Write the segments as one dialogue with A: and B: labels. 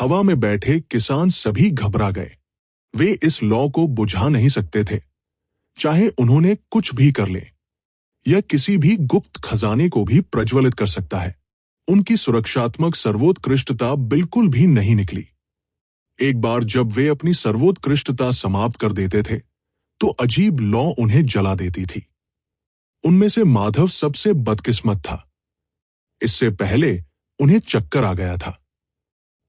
A: हवा में बैठे किसान सभी घबरा गए। वे इस लौ को बुझा नहीं सकते थे, चाहे उन्होंने कुछ भी कर ले। यह किसी भी गुप्त खजाने को भी प्रज्वलित कर सकता है। उनकी सुरक्षात्मक सर्वोत्कृष्टता बिल्कुल भी नहीं निकली। एक बार जब वे अपनी सर्वोत्कृष्टता समाप्त कर देते थे, तो अजीब लौ उन्हें जला देती थी। उनमें से माधव सबसे बदकिस्मत था। इससे पहले उन्हें चक्कर आ गया था।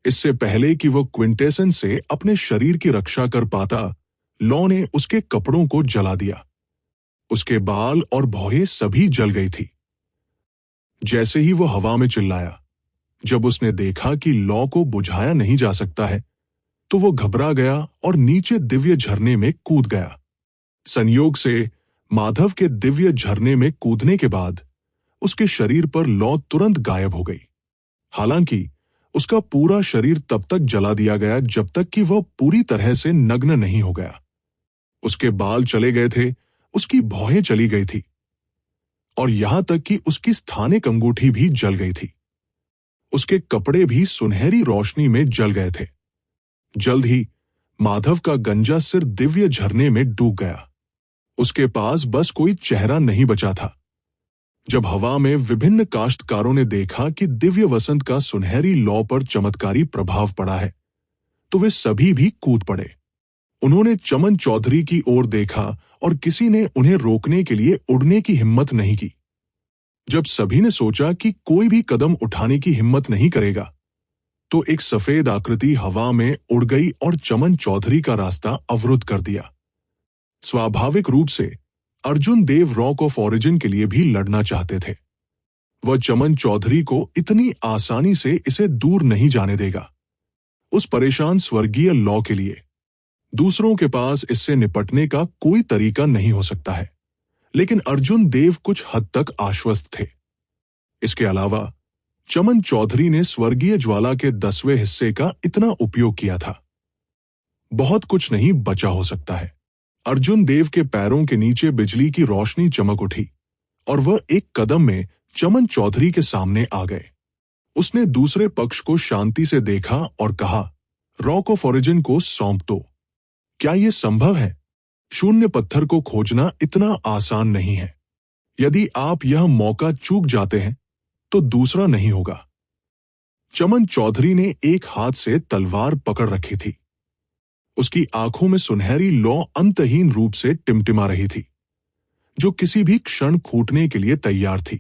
A: इससे पहले कि वो क्विंटेसेंस से अपने शरीर की रक्षा कर पाता, लौ ने उसके कपड़ों को जला दिया। उसके बाल और भौहें सभी जल गई थी। जैसे ही वो हवा में चिल्लाया, जब उसने देखा कि लौ को बुझाया नहीं जा सकता है, तो वो घबरा गया और नीचे दिव्य झरने में कूद गया। संयोग से माधव के दिव्य झरने में कूदने के बाद उसके शरीर पर लौ तुरंत गायब हो गई। हालांकि उसका पूरा शरीर तब तक जला दिया गया जब तक कि वह पूरी तरह से नग्न नहीं हो गया। उसके बाल चले गए थे, उसकी भौहें चली गई थी और यहां तक कि उसकी स्थानिक अंगूठी भी जल गई थी। उसके कपड़े भी सुनहरी रोशनी में जल गए थे। जल्द ही माधव का गंजा सिर दिव्य झरने में डूब गया। उसके पास बस कोई चेहरा नहीं बचा था। जब हवा में विभिन्न काश्तकारों ने देखा कि दिव्य वसंत का सुनहरी लौ पर चमत्कारी प्रभाव पड़ा है, तो वे सभी भी कूद पड़े। उन्होंने चमन चौधरी की ओर देखा और किसी ने उन्हें रोकने के लिए उड़ने की हिम्मत नहीं की। जब सभी ने सोचा कि कोई भी कदम उठाने की हिम्मत नहीं करेगा, तो एक सफेद आकृति हवा में उड़ गई और चमन चौधरी का रास्ता अवरुद्ध कर दिया। स्वाभाविक रूप से अर्जुन देव रॉक ऑफ ओरिजिन के लिए भी लड़ना चाहते थे। वह चमन चौधरी को इतनी आसानी से इसे दूर नहीं जाने देगा। उस परेशान स्वर्गीय लौ के लिए दूसरों के पास इससे निपटने का कोई तरीका नहीं हो सकता है, लेकिन अर्जुन देव कुछ हद तक आश्वस्त थे। इसके अलावा चमन चौधरी ने स्वर्गीय ज्वाला के 10वें हिस्से का इतना उपयोग किया था। बहुत कुछ नहीं बचा हो सकता है। अर्जुन देव के पैरों के नीचे बिजली की रोशनी चमक उठी और वह एक कदम में चमन चौधरी के सामने आ गए। उसने दूसरे पक्ष को शांति से देखा और कहा, रॉक ऑफ ओरिजिन को सौंप दो। क्या यह संभव है? शून्य पत्थर को खोजना इतना आसान नहीं है। यदि आप यह मौका चूक जाते हैं, तो दूसरा नहीं होगा। चमन चौधरी ने एक हाथ से तलवार पकड़ रखी थी। उसकी आंखों में सुनहरी लौ अंतहीन रूप से टिमटिमा रही थी, जो किसी भी क्षण फूटने के लिए तैयार थी।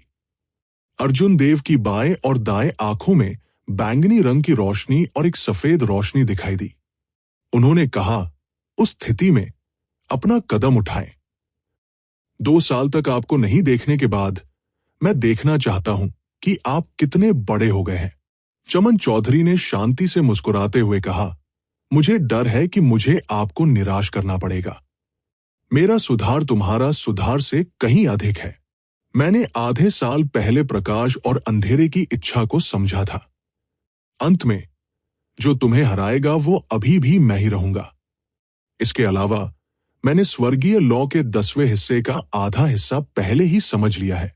A: अर्जुन देव की बाएं और दाएं आंखों में बैंगनी रंग की रोशनी और एक सफेद रोशनी दिखाई दी। उन्होंने कहा, उस स्थिति में अपना कदम उठाएं। 2 साल तक आपको नहीं देखने के बाद मैं देखना चाहता हूं कि आप कितने बड़े हो गए हैं। चमन चौधरी ने शांति से मुस्कुराते हुए कहा, मुझे डर है कि मुझे आपको निराश करना पड़ेगा। मेरा सुधार तुम्हारा सुधार से कहीं अधिक है। मैंने आधे साल पहले प्रकाश और अंधेरे की इच्छा को समझा था। अंत में जो तुम्हें हराएगा वो अभी भी मैं ही रहूंगा। इसके अलावा मैंने स्वर्गीय लौ के 10वें हिस्से का आधा हिस्सा पहले ही समझ लिया है।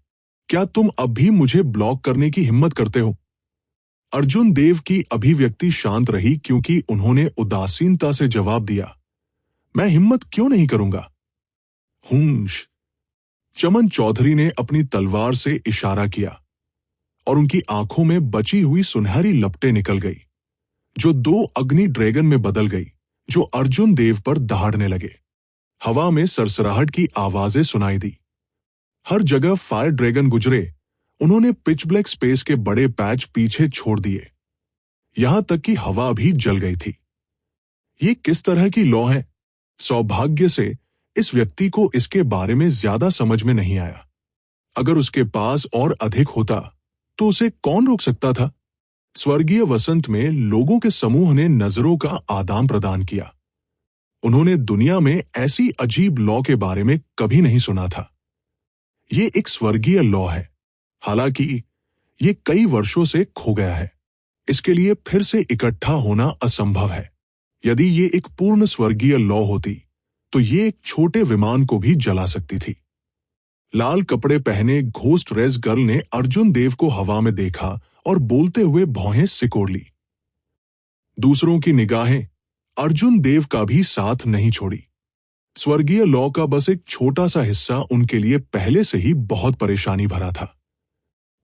A: क्या तुम अब भी मुझे ब्लॉक करने की हिम्मत करते हो? अर्जुन देव की अभिव्यक्ति शांत रही क्योंकि उन्होंने उदासीनता से जवाब दिया, मैं हिम्मत क्यों नहीं करूंगा? हुंश। चमन चौधरी ने अपनी तलवार से इशारा किया और उनकी आंखों में बची हुई सुनहरी लपटें निकल गई, जो 2 अग्नि ड्रैगन में बदल गई, जो अर्जुन देव पर दहाड़ने लगे। हवा में सरसराहट की आवाजें सुनाई दी। हर जगह फायर ड्रैगन गुजरे। उन्होंने पिच ब्लैक स्पेस के बड़े पैच पीछे छोड़ दिए, यहां तक कि हवा भी जल गई थी। ये किस तरह की लौ है? सौभाग्य से इस व्यक्ति को इसके बारे में ज्यादा समझ में नहीं आया। अगर उसके पास और अधिक होता तो उसे कौन रोक सकता था? स्वर्गीय वसंत में लोगों के समूह ने नजरों का आदान प्रदान किया। उन्होंने दुनिया में ऐसी अजीब लौ के बारे में कभी नहीं सुना था। ये एक स्वर्गीय लौ है, हालांकि ये कई वर्षों से खो गया है। इसके लिए फिर से इकट्ठा होना असंभव है। यदि ये एक पूर्ण स्वर्गीय लौ होती, तो ये एक छोटे विमान को भी जला सकती थी। लाल कपड़े पहने घोस्ट रेस गर्ल ने अर्जुन देव को हवा में देखा और बोलते हुए भौहें सिकोड़ ली। दूसरों की निगाहें अर्जुन देव का भी साथ नहीं छोड़ी। स्वर्गीय लौ का बस एक छोटा सा हिस्सा उनके लिए पहले से ही बहुत परेशानी भरा था।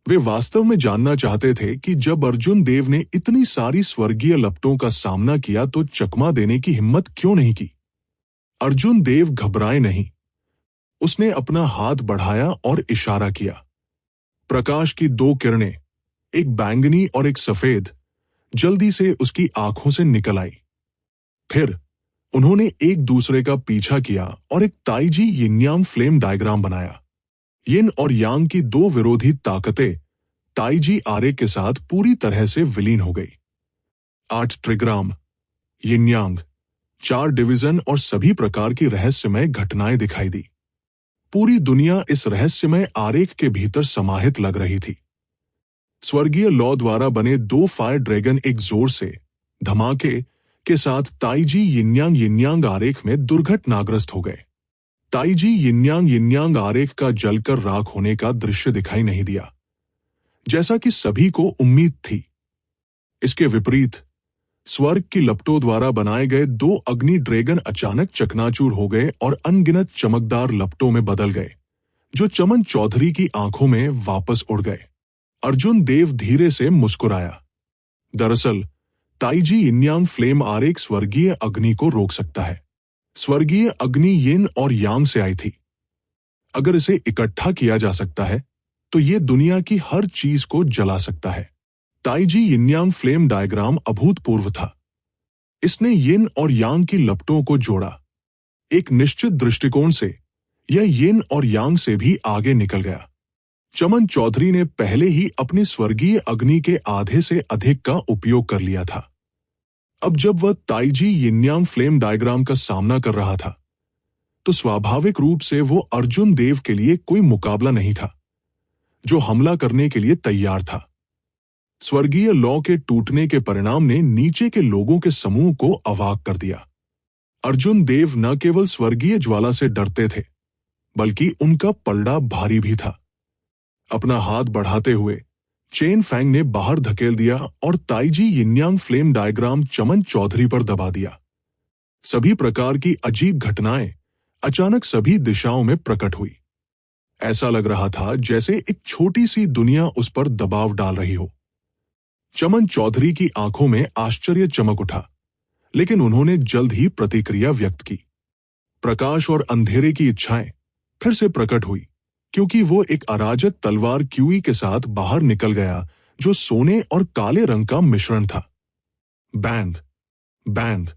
A: वे वास्तव में जानना चाहते थे कि जब अर्जुन देव ने इतनी सारी स्वर्गीय लपटों का सामना किया तो चकमा देने की हिम्मत क्यों नहीं की। अर्जुन देव घबराए नहीं। उसने अपना हाथ बढ़ाया और इशारा किया। प्रकाश की दो किरणें, एक बैंगनी और एक सफेद, जल्दी से उसकी आंखों से निकल आई। फिर उन्होंने एक दूसरे का पीछा किया और एक ताइजी यिन-यांग फ्लेम डायग्राम बनाया। यिन और यांग की दो विरोधी ताकतें ताइजी आरे के साथ पूरी तरह से विलीन हो गई। 8 ट्रिग्राम, यिन-यांग, 4 डिवीजन और सभी प्रकार की रहस्यमय घटनाएं दिखाई दी। पूरी दुनिया इस रहस्यमय आरेख के भीतर समाहित लग रही थी। स्वर्गीय लौ द्वारा बने 2 फायर ड्रैगन एक जोर से धमाके के साथ ताइजी यिन-यांग आरेख में दुर्घटनाग्रस्त हो गए। ताइजी यिन-यांग आरेख का जलकर राख होने का दृश्य दिखाई नहीं दिया, जैसा कि सभी को उम्मीद थी। इसके विपरीत स्वर्ग की लपटों द्वारा बनाए गए 2 अग्नि ड्रैगन अचानक चकनाचूर हो गए और अनगिनत चमकदार लपटों में बदल गए, जो चमन चौधरी की आंखों में वापस उड़ गए। अर्जुन देव धीरे से मुस्कुराया। दरअसल ताइजी यिन-यांग फ्लेम आरेख स्वर्गीय अग्नि को रोक सकता है। स्वर्गीय अग्नि यिन और यांग से आई थी। अगर इसे इकट्ठा किया जा सकता है तो ये दुनिया की हर चीज को जला सकता है। ताइजी यिन-यांग फ्लेम डायग्राम अभूतपूर्व था। इसने यिन और यांग की लपटों को जोड़ा। एक निश्चित दृष्टिकोण से यह यिन और यांग से भी आगे निकल गया। चमन चौधरी ने पहले ही अपनी स्वर्गीय अग्नि के आधे से अधिक का उपयोग कर लिया था। अब जब वह ताइजी यिन-यांग फ्लेम डायग्राम का सामना कर रहा था तो स्वाभाविक रूप से वो अर्जुन देव के लिए कोई मुकाबला नहीं था, जो हमला करने के लिए तैयार था। स्वर्गीय लौ के टूटने के परिणाम ने नीचे के लोगों के समूह को अवाक कर दिया। अर्जुन देव न केवल स्वर्गीय ज्वाला से डरते थे, बल्कि उनका पलड़ा भारी भी था। अपना हाथ बढ़ाते हुए चेन फैंग ने बाहर धकेल दिया और ताइजी यिन-यांग फ्लेम डायग्राम चमन चौधरी पर दबा दिया। सभी प्रकार की अजीब घटनाएं अचानक सभी दिशाओं में प्रकट हुई। ऐसा लग रहा था जैसे एक छोटी सी दुनिया उस पर दबाव डाल रही हो। चमन चौधरी की आंखों में आश्चर्य चमक उठा, लेकिन उन्होंने जल्द ही प्रतिक्रिया व्यक्त की। प्रकाश और अंधेरे की इच्छाएं फिर से प्रकट हुई, क्योंकि वो एक अराजक तलवार क्यूई के साथ बाहर निकल गया, जो सोने और काले रंग का मिश्रण था। Bang bang.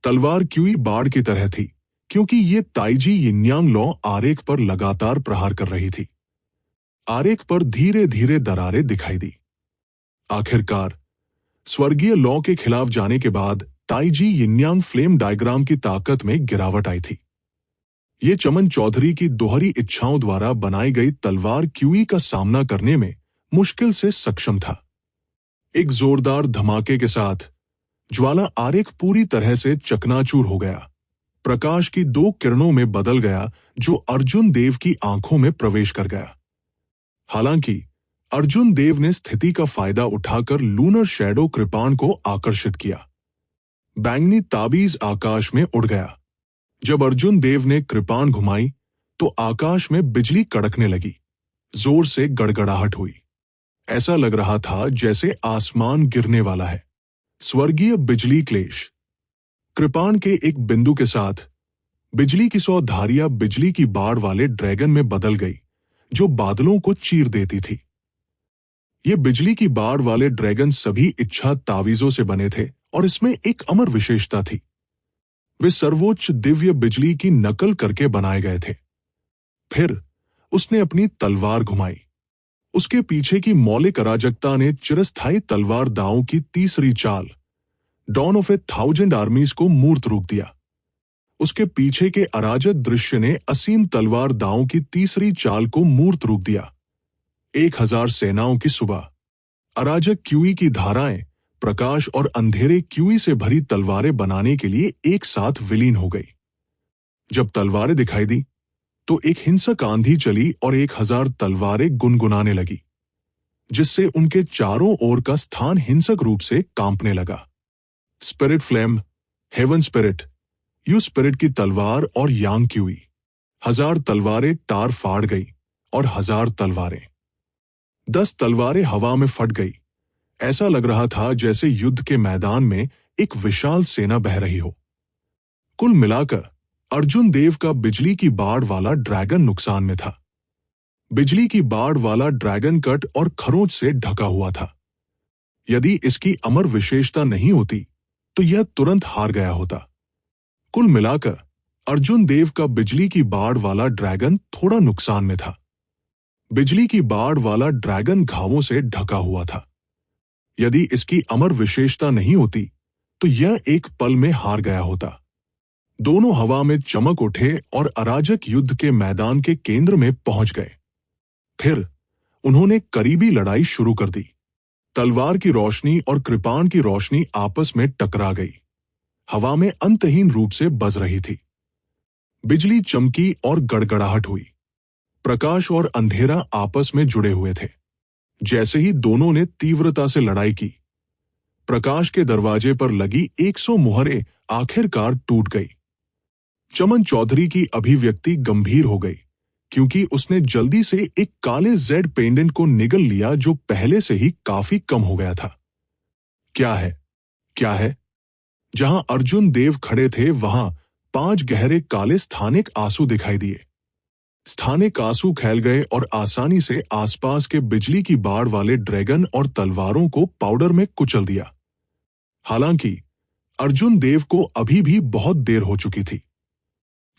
A: तलवार क्यूई बाढ़ की तरह थी, क्योंकि ये ताइजी यिन-यांग लौ आरेख पर लगातार प्रहार कर रही थी। आरेख पर धीरे धीरे दरारें दिखाई दी। आखिरकार स्वर्गीय लौ के खिलाफ जाने के बाद ताइजी यिन-यांग फ्लेम डायग्राम की ताकत में गिरावट आई थी। ये चमन चौधरी की दोहरी इच्छाओं द्वारा बनाई गई तलवार क्यूई का सामना करने में मुश्किल से सक्षम था। एक जोरदार धमाके के साथ ज्वाला आरेख पूरी तरह से चकनाचूर हो गया। प्रकाश की 2 किरणों में बदल गया, जो अर्जुन देव की आंखों में प्रवेश कर गया। हालांकि अर्जुन देव ने स्थिति का फायदा उठाकर लूनर शैडो कृपाण को आकर्षित किया। बैंगनी ताबीज आकाश में उड़ गया। जब अर्जुन देव ने कृपाण घुमाई तो आकाश में बिजली कड़कने लगी। जोर से गड़गड़ाहट हुई। ऐसा लग रहा था जैसे आसमान गिरने वाला है। स्वर्गीय बिजली क्लेश। कृपाण के एक बिंदु के साथ बिजली की 100 धारियां बिजली की बाढ़ वाले ड्रैगन में बदल गई, जो बादलों को चीर देती थी। ये बिजली की बाढ़ वाले ड्रैगन सभी इच्छा तावीजों से बने थे और इसमें एक अमर विशेषता थी। वे सर्वोच्च दिव्य बिजली की नकल करके बनाए गए थे। फिर उसने अपनी तलवार घुमाई। उसके पीछे की मौलिक अराजकता ने चिरस्थायी तलवार दांव की तीसरी चाल, डॉन ऑफ ए 1000 आर्मीज को मूर्त रूप दिया। उसके पीछे के अराजक दृश्य ने असीम तलवार दांव की तीसरी चाल को मूर्त रूप दिया। 1000 सेनाओं की सुबह। अराजक क्यूई की धाराएं प्रकाश और अंधेरे क्यूई से भरी तलवारें बनाने के लिए एक साथ विलीन हो गई। जब तलवारें दिखाई दी तो एक हिंसक आंधी चली और 1000 तलवारें गुनगुनाने लगी, जिससे उनके चारों ओर का स्थान हिंसक रूप से कांपने लगा। Spirit flame, heaven spirit, you spirit की तलवार और यांग क्यूई। 1000 तलवारें टार फाड़ गई और 1000 तलवारें। 10 तलवारें हवा में फट गई। ऐसा लग रहा था जैसे युद्ध के मैदान में एक विशाल सेना बह रही हो। कुल मिलाकर अर्जुन देव का बिजली की बाढ़ वाला ड्रैगन नुकसान में था। बिजली की बाढ़ वाला ड्रैगन कट और खरोंच से ढका हुआ था। यदि इसकी अमर विशेषता नहीं होती तो यह तुरंत हार गया होता। कुल मिलाकर अर्जुन देव का बिजली की बाढ़ वाला ड्रैगन थोड़ा नुकसान में था। बिजली की बाढ़ वाला ड्रैगन घावों से ढका हुआ था। यदि इसकी अमर विशेषता नहीं होती तो यह एक पल में हार गया होता। दोनों हवा में चमक उठे और अराजक युद्ध के मैदान के केंद्र में पहुंच गए। फिर उन्होंने करीबी लड़ाई शुरू कर दी। तलवार की रोशनी और कृपाण की रोशनी आपस में टकरा गई। हवा में अंतहीन रूप से बज रही थी। बिजली चमकी और गड़गड़ाहट हुई। प्रकाश और अंधेरा आपस में जुड़े हुए थे। जैसे ही दोनों ने तीव्रता से लड़ाई की, प्रकाश के दरवाजे पर लगी 100 मुहरें आखिरकार टूट गई। चमन चौधरी की अभिव्यक्ति गंभीर हो गई क्योंकि उसने जल्दी से एक काले जेड पेंडेंट को निगल लिया जो पहले से ही काफी कम हो गया था। क्या है? क्या है? जहां अर्जुन देव खड़े थे वहां 5 गहरे काले स्थानिक आंसू दिखाई दिए। स्थानिक आंसू फैल गए और आसानी से आसपास के बिजली की बाढ़ वाले ड्रैगन और तलवारों को पाउडर में कुचल दिया। हालांकि अर्जुन देव को अभी भी बहुत देर हो चुकी थी।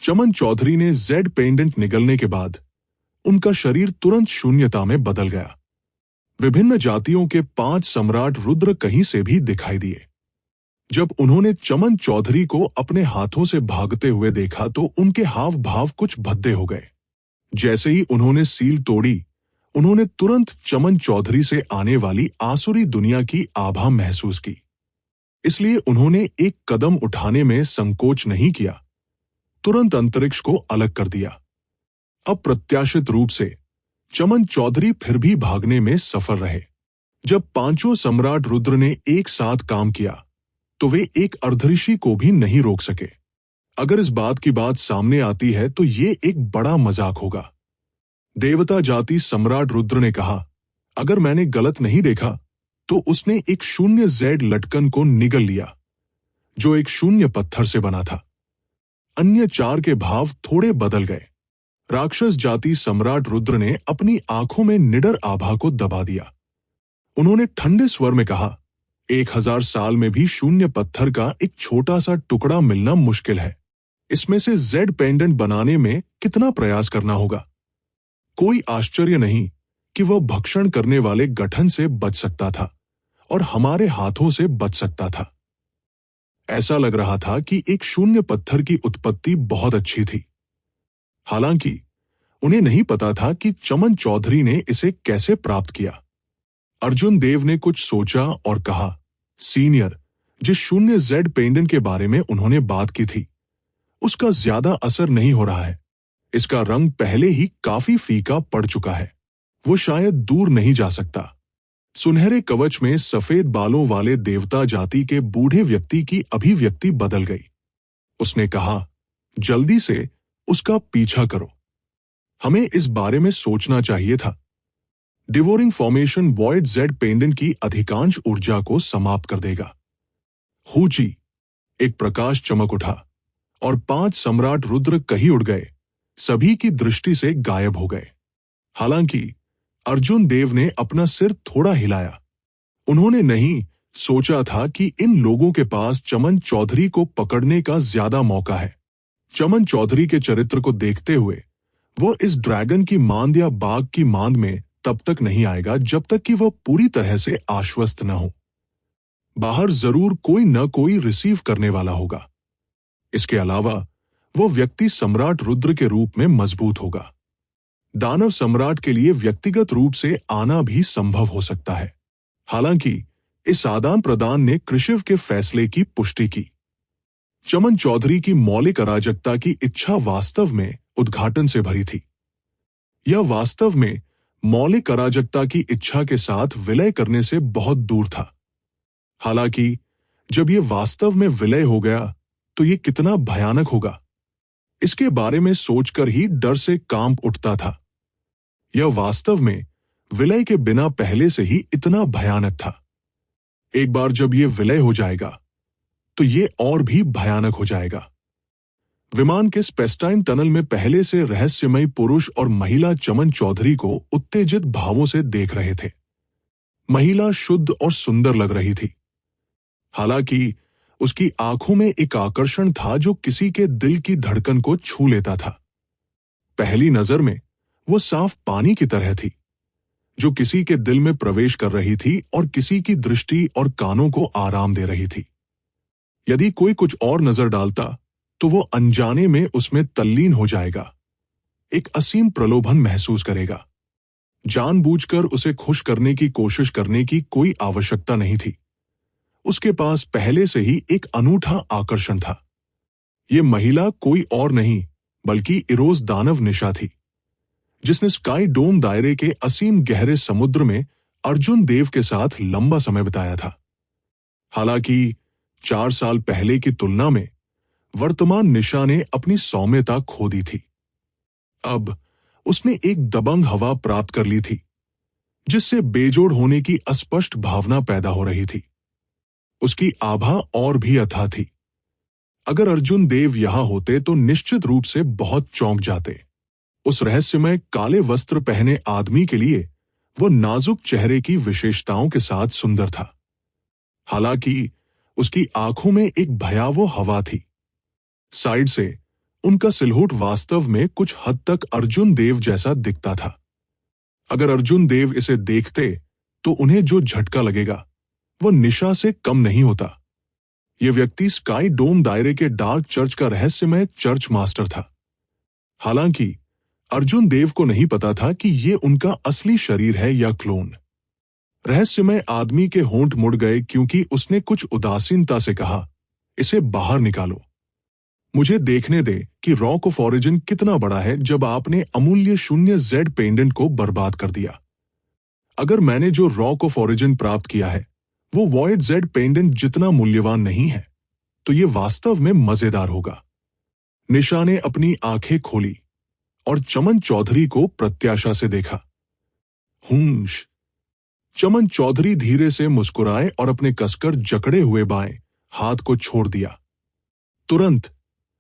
A: चमन चौधरी ने जेड पेंडेंट निगलने के बाद उनका शरीर तुरंत शून्यता में बदल गया। विभिन्न जातियों के 5 सम्राट रुद्र कहीं से भी दिखाई दिए। जब उन्होंने चमन चौधरी को अपने हाथों से भागते हुए देखा तो उनके हाव भाव कुछ भद्दे हो गए। जैसे ही उन्होंने सील तोड़ी, उन्होंने तुरंत चमन चौधरी से आने वाली आसुरी दुनिया की आभा महसूस की। इसलिए उन्होंने एक कदम उठाने में संकोच नहीं किया, तुरंत अंतरिक्ष को अलग कर दिया। अप्रत्याशित रूप से चमन चौधरी फिर भी भागने में सफल रहे। जब 5 सम्राट रुद्र ने एक साथ काम किया तो वे एक अर्धऋषि को भी नहीं रोक सके। अगर इस बात की बात सामने आती है तो ये एक बड़ा मजाक होगा। देवता जाति सम्राट रुद्र ने कहा, अगर मैंने गलत नहीं देखा तो उसने एक शून्य जेड लटकन को निगल लिया जो एक शून्य पत्थर से बना था। अन्य 4 के भाव थोड़े बदल गए। राक्षस जाति सम्राट रुद्र ने अपनी आंखों में निडर आभा को दबा दिया। उन्होंने ठंडे स्वर में कहा, 1000 साल में भी शून्य पत्थर का एक छोटा सा टुकड़ा मिलना मुश्किल है। इसमें से जेड पेंडेंट बनाने में कितना प्रयास करना होगा। कोई आश्चर्य नहीं कि वह भक्षण करने वाले गठन से बच सकता था और हमारे हाथों से बच सकता था। ऐसा लग रहा था कि एक शून्य पत्थर की उत्पत्ति बहुत अच्छी थी। हालांकि उन्हें नहीं पता था कि चमन चौधरी ने इसे कैसे प्राप्त किया। अर्जुन देव ने कुछ सोचा और कहा, सीनियर, जिस शून्य जेड पेंडेंट के बारे में उन्होंने बात की थी उसका ज्यादा असर नहीं हो रहा है। इसका रंग पहले ही काफी फीका पड़ चुका है। वो शायद दूर नहीं जा सकता। सुनहरे कवच में सफेद बालों वाले देवता जाति के बूढ़े व्यक्ति की अभिव्यक्ति बदल गई। उसने कहा, जल्दी से उसका पीछा करो। हमें इस बारे में सोचना चाहिए था। Devouring formation void Z pendant की अधिकांश ऊर्जा को समाप्त कर देगा। हूची, एक प्रकाश चमक उठा और 5 सम्राट रुद्र कहीं उड़ गए, सभी की दृष्टि से गायब हो गए। हालांकि अर्जुन देव ने अपना सिर थोड़ा हिलाया। उन्होंने नहीं सोचा था कि इन लोगों के पास चमन चौधरी को पकड़ने का ज्यादा मौका है। चमन चौधरी के चरित्र को देखते हुए वो इस ड्रैगन की मांद या बाघ की मांद में तब तक नहीं आएगा जब तक कि वह पूरी तरह से आश्वस्त न हो। बाहर जरूर कोई न कोई रिसीव करने वाला होगा। इसके अलावा वो व्यक्ति सम्राट रुद्र के रूप में मजबूत होगा। दानव सम्राट के लिए व्यक्तिगत रूप से आना भी संभव हो सकता है। हालांकि इस आदान प्रदान ने कृशिव के फैसले की पुष्टि की। चमन चौधरी की मौलिक अराजकता की इच्छा वास्तव में उद्घाटन से भरी थी। यह वास्तव में मौलिक अराजकता की इच्छा के साथ विलय करने से बहुत दूर था। हालांकि जब ये वास्तव में विलय हो गया तो ये कितना भयानक होगा। इसके बारे में सोचकर ही डर से कांप उठता था। यह वास्तव में विलय के बिना पहले से ही इतना भयानक था। एक बार जब ये विलय हो जाएगा तो ये और भी भयानक हो जाएगा। विमान के स्पेसटाइम टनल में पहले से रहस्यमयी पुरुष और महिला चमन चौधरी को उत्तेजित भावों से देख रहे थे। महिला शुद्ध और सुंदर लग रही थी। हालांकि उसकी आंखों में एक आकर्षण था जो किसी के दिल की धड़कन को छू लेता था। पहली नजर में वो साफ पानी की तरह थी, जो किसी के दिल में प्रवेश कर रही थी और किसी की दृष्टि और कानों को आराम दे रही थी। यदि कोई कुछ और नजर डालता तो वो अनजाने में उसमें तल्लीन हो जाएगा, एक असीम प्रलोभन महसूस करेगा। जानबूझकर उसे खुश करने की कोशिश करने की कोई आवश्यकता नहीं थी। उसके पास पहले से ही एक अनूठा आकर्षण था। ये महिला कोई और नहीं बल्कि इरोज दानव निशा थी, जिसने स्काई डोम दायरे के असीम गहरे समुद्र में अर्जुन देव के साथ लंबा समय बिताया था। हालांकि 4 साल पहले की तुलना में वर्तमान निशा ने अपनी सौम्यता खो दी थी। अब उसने एक दबंग हवा प्राप्त कर ली थी, जिससे बेजोड़ होने की अस्पष्ट भावना पैदा हो रही थी। उसकी आभा और भी अथाह थी। अगर अर्जुन देव यहां होते तो निश्चित रूप से बहुत चौंक जाते। उस रहस्यमय काले वस्त्र पहने आदमी के लिए वो नाजुक चेहरे की विशेषताओं के साथ सुंदर था। हालांकि उसकी आंखों में एक भयावह हवा थी। साइड से उनका सिलहूट वास्तव में कुछ हद तक अर्जुन देव जैसा दिखता था। अगर अर्जुन देव इसे देखते तो उन्हें जो झटका लगेगा वो निशा से कम नहीं होता। यह व्यक्ति स्काई डोम दायरे के डार्क चर्च का रहस्यमय चर्च मास्टर था। हालांकि अर्जुन देव को नहीं पता था कि ये उनका असली शरीर है या क्लोन। रहस्यमय आदमी के होंठ मुड़ गए क्योंकि उसने कुछ उदासीनता से कहा, इसे बाहर निकालो। मुझे देखने दे कि रॉक ऑफ ओरिजिन कितना बड़ा है जब आपने अमूल्य 0Z पेंडेंट को बर्बाद कर दिया। अगर मैंने जो रॉक ऑफ ओरिजिन प्राप्त किया है वो वॉइड जेड पेंडेंट जितना मूल्यवान नहीं है, तो ये वास्तव में मजेदार होगा। निशा ने अपनी आंखें खोली और चमन चौधरी को प्रत्याशा से देखा। हुंश। चमन चौधरी धीरे से मुस्कुराए और अपने कसकर जकड़े हुए बाएं हाथ को छोड़ दिया। तुरंत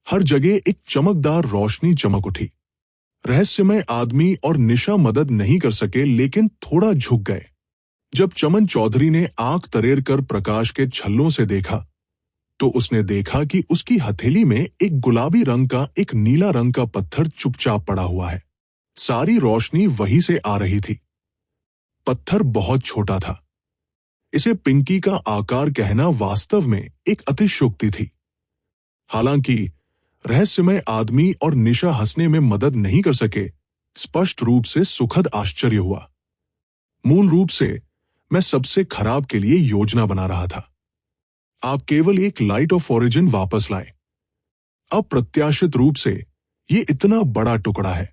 A: हर जगह एक चमकदार रोशनी चमक उठी। रहस्यमय आदमी और निशा मदद नहीं कर सके, लेकिन थोड़ा झुक गए। जब चमन चौधरी ने आंख तरेर कर प्रकाश के छल्लों से देखा तो उसने देखा कि उसकी हथेली में एक गुलाबी रंग का एक नीला रंग का पत्थर चुपचाप पड़ा हुआ है। सारी रोशनी वहीं से आ रही थी। पत्थर बहुत छोटा था। इसे पिंकी का आकार कहना वास्तव में एक अतिशयोक्ति थी। हालांकि रहस्यमय आदमी और निशा हंसने में मदद नहीं कर सके, स्पष्ट रूप से सुखद आश्चर्य हुआ। मूल रूप से मैं सबसे खराब के लिए योजना बना रहा था। आप केवल एक लाइट ऑफ ओरिजिन वापस लाए। अप्रत्याशित रूप से ये इतना बड़ा टुकड़ा है।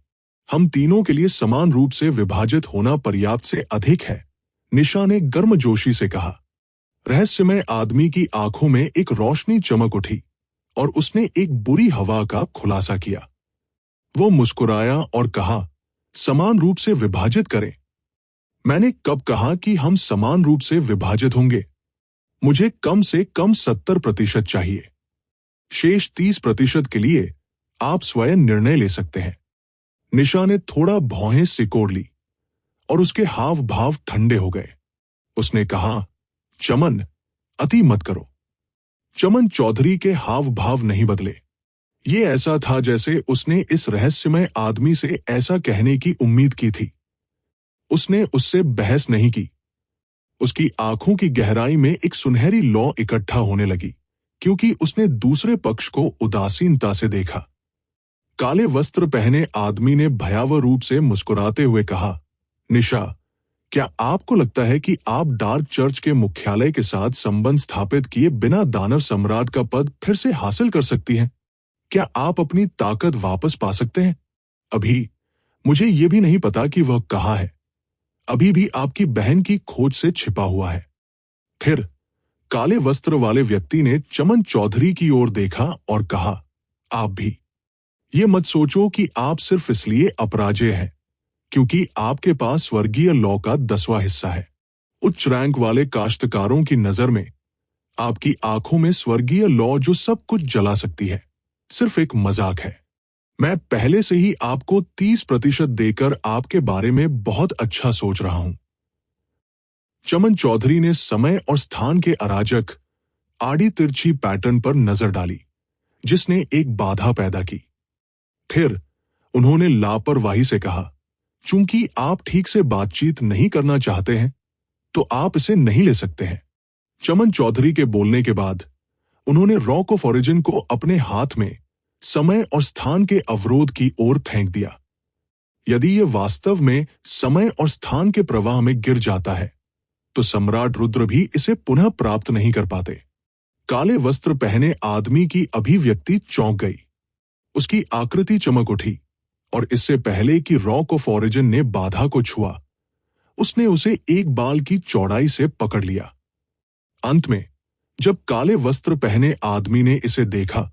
A: हम तीनों के लिए समान रूप से विभाजित होना पर्याप्त से अधिक है, निशा ने गर्मजोशी से कहा। रहस्यमय आदमी की आंखों में एक रोशनी चमक उठी और उसने एक बुरी हवा का खुलासा किया। वो मुस्कुराया और कहा, समान रूप से विभाजित करें। मैंने कब कहा कि हम समान रूप से विभाजित होंगे? मुझे कम से कम 70% चाहिए। शेष 30% के लिए आप स्वयं निर्णय ले सकते हैं। निशा ने थोड़ा भौहें सिकोड़ ली और उसके हाव भाव ठंडे हो गए। उसने कहा, चमन, अति मत करो। चमन चौधरी के हाव भाव नहीं बदले। ये ऐसा था जैसे उसने इस रहस्यमय आदमी से ऐसा कहने की उम्मीद की थी। उसने उससे बहस नहीं की। उसकी आंखों की गहराई में एक सुनहरी लौ इकट्ठा होने लगी क्योंकि उसने दूसरे पक्ष को उदासीनता से देखा। काले वस्त्र पहने आदमी ने भयावह रूप से मुस्कुराते हुए कहा, निशा, क्या आपको लगता है कि आप डार्क चर्च के मुख्यालय के साथ संबंध स्थापित किए बिना दानव सम्राट का पद फिर से हासिल कर सकती हैं? क्या आप अपनी ताकत वापस पा सकते हैं? अभी मुझे ये भी नहीं पता कि वह कहाँ है। अभी भी आपकी बहन की खोज से छिपा हुआ है। फिर काले वस्त्र वाले व्यक्ति ने चमन चौधरी की ओर देखा और कहा, आप भी ये मत सोचो कि आप सिर्फ इसलिए अपराजेय हैं क्योंकि आपके पास स्वर्गीय लौ का 10वां हिस्सा है। उच्च रैंक वाले काश्तकारों की नजर में आपकी आंखों में स्वर्गीय लौ जो सब कुछ जला सकती है सिर्फ एक मजाक है। मैं पहले से ही आपको 30% देकर आपके बारे में बहुत अच्छा सोच रहा हूं। चमन चौधरी ने समय और स्थान के अराजक आड़ी तिरछी पैटर्न पर नजर डाली जिसने एक बाधा पैदा की। फिर उन्होंने लापरवाही से कहा, चूंकि आप ठीक से बातचीत नहीं करना चाहते हैं तो आप इसे नहीं ले सकते हैं। चमन चौधरी के बोलने के बाद उन्होंने रॉक ऑफ ओरिजिन को अपने हाथ में समय और स्थान के अवरोध की ओर फेंक दिया। यदि यह वास्तव में समय और स्थान के प्रवाह में गिर जाता है तो सम्राट रुद्र भी इसे पुनः प्राप्त नहीं कर पाते। काले वस्त्र पहने आदमी की अभिव्यक्ति चौंक गई। उसकी आकृति चमक उठी और इससे पहले कि रॉक ऑफ ओरिजिन ने बाधा को छुआ, उसने उसे एक बाल की चौड़ाई से पकड़ लिया। अंत में जब काले वस्त्र पहने आदमी ने इसे देखा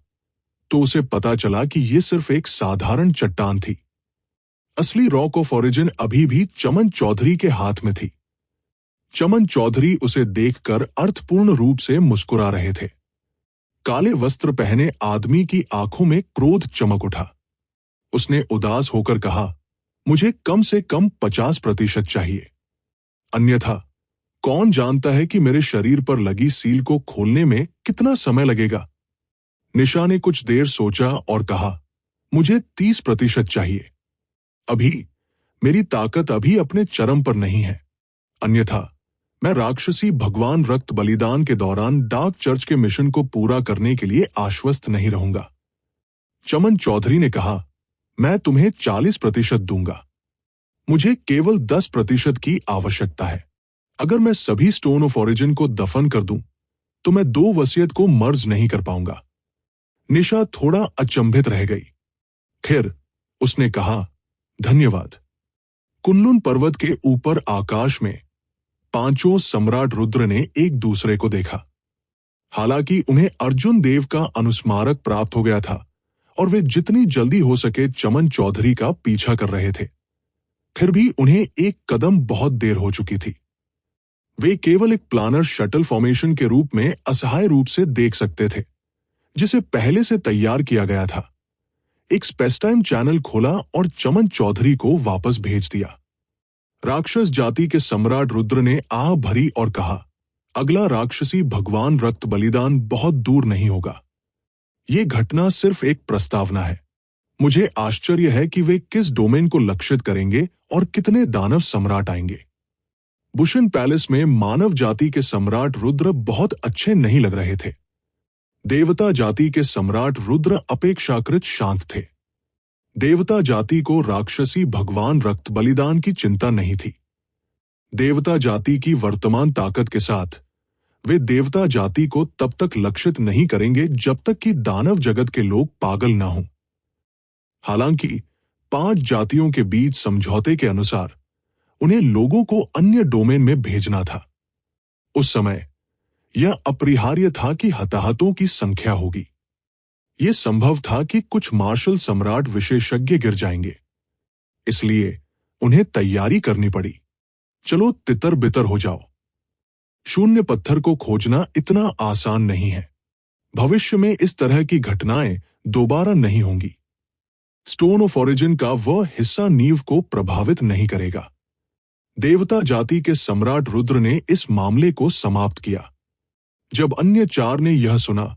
A: तो उसे पता चला कि यह सिर्फ एक साधारण चट्टान थी। असली रॉक ऑफ ओरिजिन अभी भी चमन चौधरी के हाथ में थी। चमन चौधरी उसे देखकर अर्थपूर्ण रूप से मुस्कुरा रहे थे। काले वस्त्र पहने आदमी की आंखों में क्रोध चमक उठा। उसने उदास होकर कहा, मुझे कम से कम 50% चाहिए, अन्यथा कौन जानता है कि मेरे शरीर पर लगी सील को खोलने में कितना समय लगेगा। निशा ने कुछ देर सोचा और कहा, मुझे 30% चाहिए। अभी मेरी ताकत अभी अपने चरम पर नहीं है, अन्यथा मैं राक्षसी भगवान रक्त बलिदान के दौरान डार्क चर्च के मिशन को पूरा करने के लिए आश्वस्त नहीं रहूंगा। चमन चौधरी ने कहा, मैं तुम्हें 40% दूंगा। मुझे केवल 10% की आवश्यकता है। अगर मैं सभी स्टोन ऑफ ओरिजिन को दफन कर दूं तो मैं 2 वसीयत को मर्ज नहीं कर पाऊंगा। निशा थोड़ा अचंभित रह गई। फिर उसने कहा, धन्यवाद। कुनलुन पर्वत के ऊपर आकाश में पांचों सम्राट रुद्र ने एक दूसरे को देखा। हालांकि उन्हें अर्जुन देव का अनुस्मारक प्राप्त हो गया था और वे जितनी जल्दी हो सके चमन चौधरी का पीछा कर रहे थे, फिर भी उन्हें एक कदम बहुत देर हो चुकी थी। वे केवल एक प्लानर शटल फॉर्मेशन के रूप में असहाय रूप से देख सकते थे जिसे पहले से तैयार किया गया था। एक स्पेसटाइम चैनल खोला और चमन चौधरी को वापस भेज दिया। राक्षस जाति के सम्राट रुद्र ने आह भरी और कहा, अगला राक्षसी भगवान रक्त बलिदान बहुत दूर नहीं होगा। ये घटना सिर्फ एक प्रस्तावना है। मुझे आश्चर्य है कि वे किस डोमेन को लक्षित करेंगे और कितने दानव सम्राट आएंगे। बुशन पैलेस में मानव जाति के सम्राट रुद्र बहुत अच्छे नहीं लग रहे थे। देवता जाति के सम्राट रुद्र अपेक्षाकृत शांत थे। देवता जाति को राक्षसी भगवान रक्त बलिदान की चिंता नहीं थी। देवता जाति की वर्तमान ताकत के साथ वे देवता जाति को तब तक लक्षित नहीं करेंगे जब तक कि दानव जगत के लोग पागल न हों। हालांकि 5 जातियों के बीच समझौते के अनुसार उन्हें लोगों को अन्य डोमेन में भेजना था। उस समय यह अपरिहार्य था कि हताहतों की संख्या होगी। यह संभव था कि कुछ मार्शल सम्राट विशेषज्ञ गिर जाएंगे, इसलिए उन्हें तैयारी करनी पड़ी। चलो तितर बितर हो जाओ। शून्य पत्थर को खोजना इतना आसान नहीं है। भविष्य में इस तरह की घटनाएं दोबारा नहीं होंगी। स्टोन ऑफ ओरिजिन का वह हिस्सा नींव को प्रभावित नहीं करेगा। देवता जाति के सम्राट रुद्र ने इस मामले को समाप्त किया। जब अन्य 4 ने यह सुना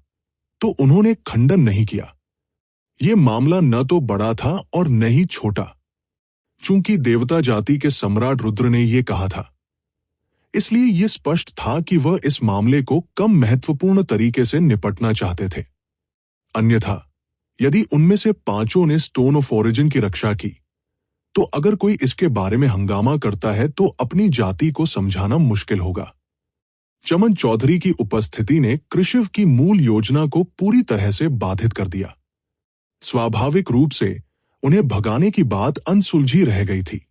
A: तो उन्होंने खंडन नहीं किया। यह मामला न तो बड़ा था और न ही छोटा। चूंकि देवता जाति के सम्राट रुद्र ने यह कहा था, इसलिए यह स्पष्ट था कि वह इस मामले को कम महत्वपूर्ण तरीके से निपटना चाहते थे। अन्यथा यदि उनमें से 5 ने स्टोन ऑफ ओरिजिन की रक्षा की तो अगर कोई इसके बारे में हंगामा करता है तो अपनी जाति को समझाना मुश्किल होगा। चमन चौधरी की उपस्थिति ने कृशिव की मूल योजना को पूरी तरह से बाधित कर दिया। स्वाभाविक रूप से उन्हें भगाने की बात अनसुलझी रह गई थी।